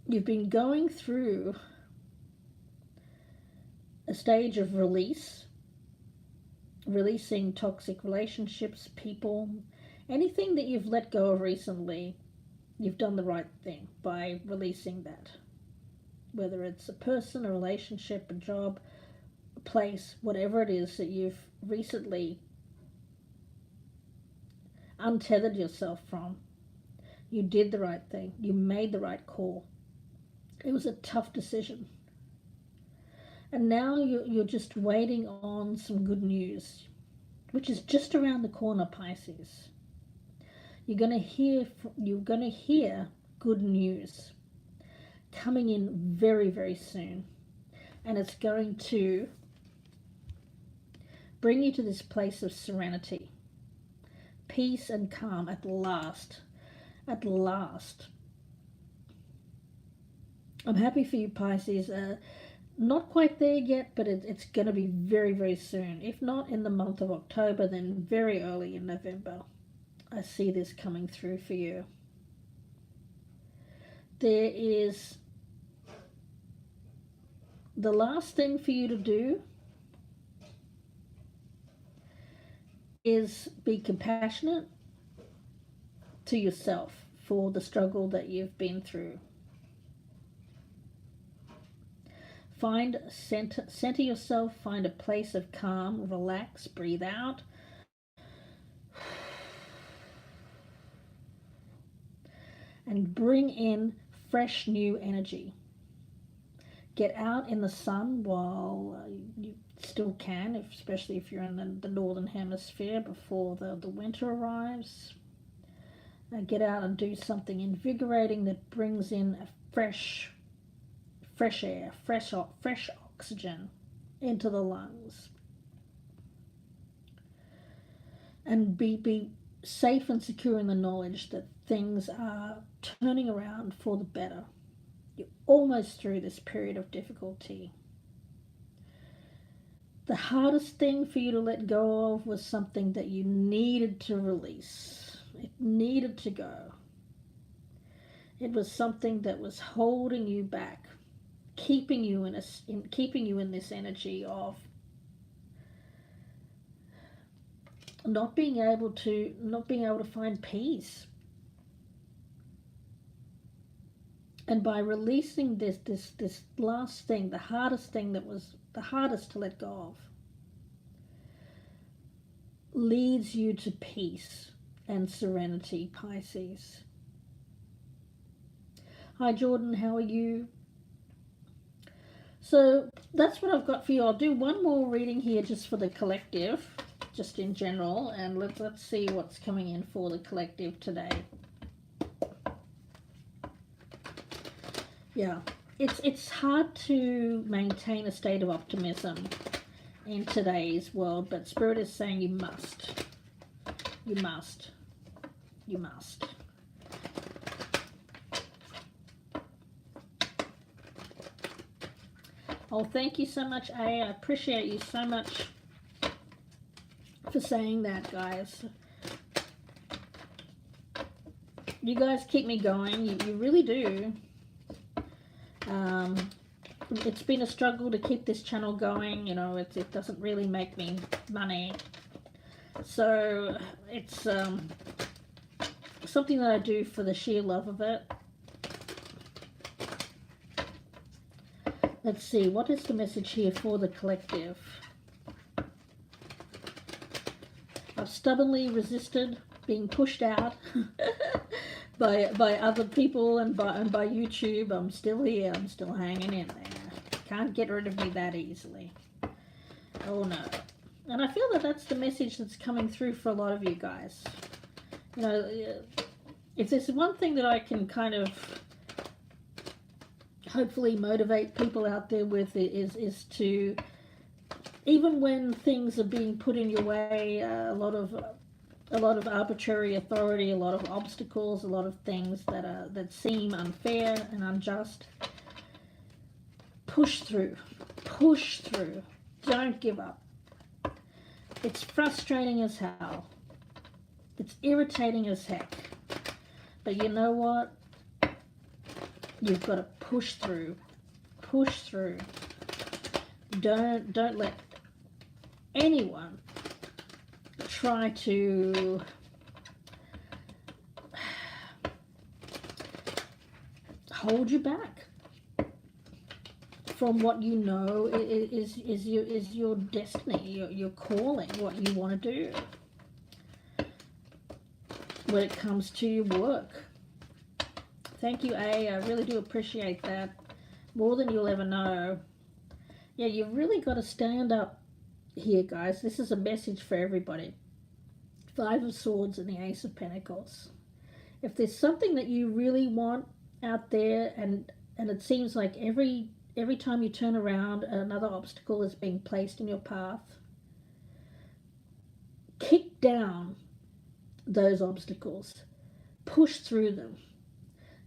You've been going through a stage of releasing toxic relationships, people, anything that you've let go of recently. You've done the right thing by releasing that. Whether it's a person, a relationship, a job, a place, whatever it is that you've recently untethered yourself from, you did the right thing. You made the right call. It was a tough decision. And now you're just waiting on some good news, which is just around the corner, Pisces. You're going to hear good news coming in very, very soon. And it's going to bring you to this place of serenity, peace and calm at last. At last. I'm happy for you, Pisces. Not quite there yet, but it's going to be very, very soon. If not in the month of October, then very early in November. I see this coming through for you. There is the last thing for you to do is be compassionate to yourself for the struggle that you've been through. Center yourself, find a place of calm, relax, breathe out. And bring in fresh new energy. Get out in the sun while you still can, especially if you're in the northern hemisphere before the winter arrives. Get out and do something invigorating that brings in a fresh air, fresh oxygen into the lungs. And be safe and secure in the knowledge that things are turning around for the better. You're almost through this period of difficulty. The hardest thing for you to let go of was something that you needed to release. It needed to go. It was something that was holding you back, keeping you in this energy of not being able to find peace. And by releasing this last thing, the hardest thing that was the hardest to let go of, leads you to peace and serenity, Pisces. Hi Jordan, how are you? So that's what I've got for you. I'll do one more reading here just for the collective, just in general, and let's see what's coming in for the collective today. Yeah, it's hard to maintain a state of optimism in today's world, but Spirit is saying you must. You must. You must. Oh, thank you so much, A. I appreciate you so much for saying that, guys. You guys keep me going. You really do. It's been a struggle to keep this channel going. You know, it doesn't really make me money. So it's something that I do for the sheer love of it. Let's see, what is the message here for the collective? I've stubbornly resisted being pushed out by other people and by YouTube. I'm still here. I'm still hanging in there. Can't get rid of me that easily. Oh no. And I feel that that's the message that's coming through for a lot of you guys. You know, if there's one thing that I can kind of hopefully motivate people out there with is to, even when things are being put in your way, a lot of arbitrary authority, a lot of obstacles, a lot of things that seem unfair and unjust, push through, don't give up. It's frustrating as hell, it's irritating as heck, but you know what, you've got to push through. Don't let anyone try to hold you back from what you know is your destiny, your calling, what you want to do when it comes to your work. Thank you, A. I really do appreciate that. More than you'll ever know. Yeah, you've really got to stand up here, guys. This is a message for everybody. 5 of Swords and the Ace of Pentacles. If there's something that you really want out there, and it seems like every time you turn around, another obstacle is being placed in your path, kick down those obstacles. Push through them.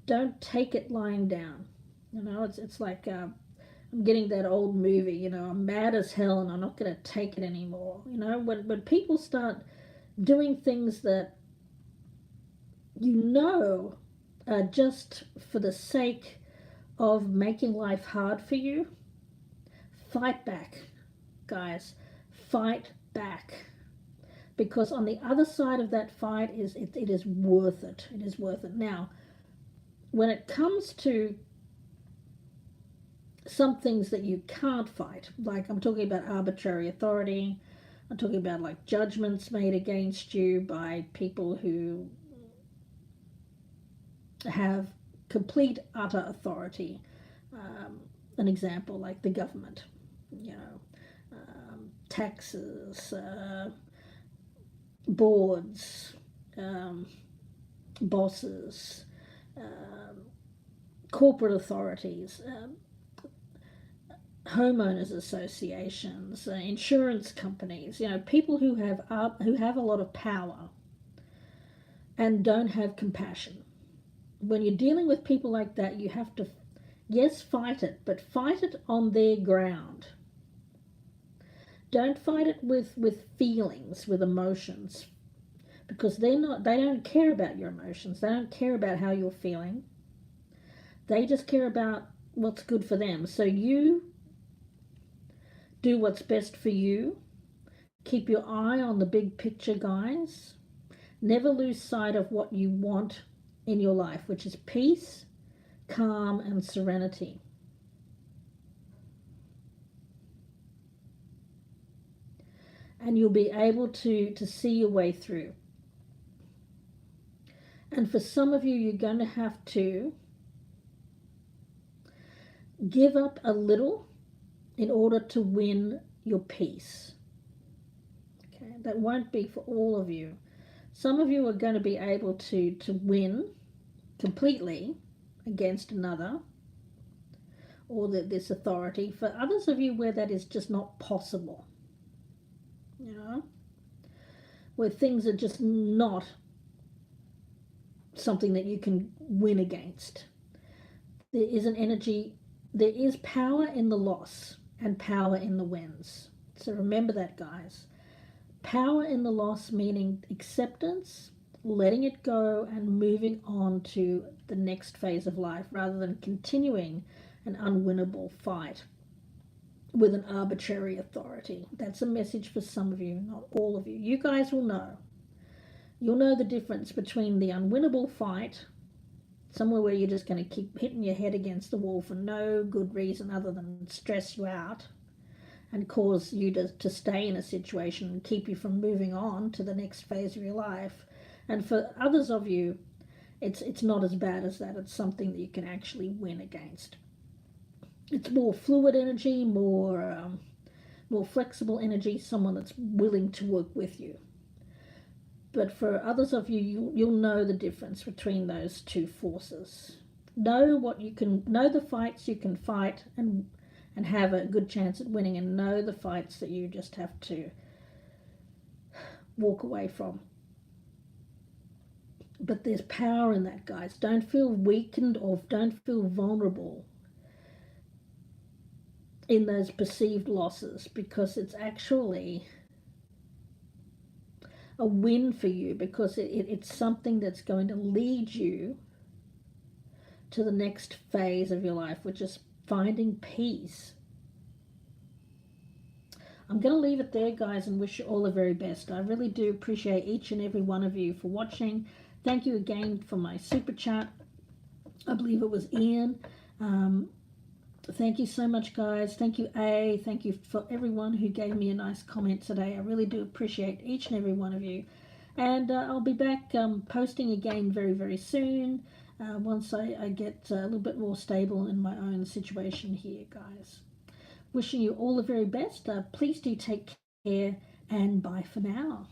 Don't take it lying down. You know, it's like I'm getting that old movie, you know, I'm mad as hell and I'm not going to take it anymore. You know, when people start doing things that you know are just for the sake of making life hard for you, fight back, guys. Fight back. Because on the other side of that fight it is worth it. It is worth it. Now, when it comes to some things that you can't fight, like I'm talking about arbitrary authority, I'm talking about like judgments made against you by people who have complete, utter authority. An example, like the government, you know, taxes, boards, bosses, corporate authorities, homeowners associations, insurance companies, you know, people who have a lot of power and don't have compassion. When you're dealing with people like that, you have to, yes, fight it, but fight it on their ground. Don't fight it with feelings, with emotions, because they don't care about your emotions. They don't care about how you're feeling. They just care about what's good for them. So you do what's best for you. Keep your eye on the big picture, guys. Never lose sight of what you want in your life, which is peace, calm, and serenity. And you'll be able to see your way through. And for some of you, you're going to have to give up a little in order to win your peace. Okay, that won't be for all of you. Some of you are going to be able to win completely against another or this authority. For others of you where that is just not possible, you know, where things are just not something that you can win against. There is an energy, there is power in the loss and power in the wins. So remember that, guys. Power in the loss meaning acceptance, letting it go, and moving on to the next phase of life rather than continuing an unwinnable fight with an arbitrary authority. That's a message for some of you, not all of you. You guys will know. You'll know the difference between the unwinnable fight, somewhere where you're just going to keep hitting your head against the wall for no good reason other than stress you out and cause you to stay in a situation and keep you from moving on to the next phase of your life. And for others of you, it's not as bad as that. It's something that you can actually win against. It's more fluid energy, more flexible energy, someone that's willing to work with you. But for others of you, you'll know the difference between those two forces. Know the fights you can fight and have a good chance at winning, and know the fights that you just have to walk away from. But there's power in that, guys. Don't feel weakened or don't feel vulnerable in those perceived losses, because it's actually a win for you, because it's something that's going to lead you to the next phase of your life, which is finding peace. I'm going to leave it there, guys, and wish you all the very best. I really do appreciate each and every one of you for watching. Thank you again for my super chat. I believe it was Ian. Thank you so much, guys. Thank you, A. Thank you for everyone who gave me a nice comment today. I really do appreciate each and every one of you. And I'll be back posting again very, very soon once I get a little bit more stable in my own situation here, guys. Wishing you all the very best. Please do take care, and bye for now.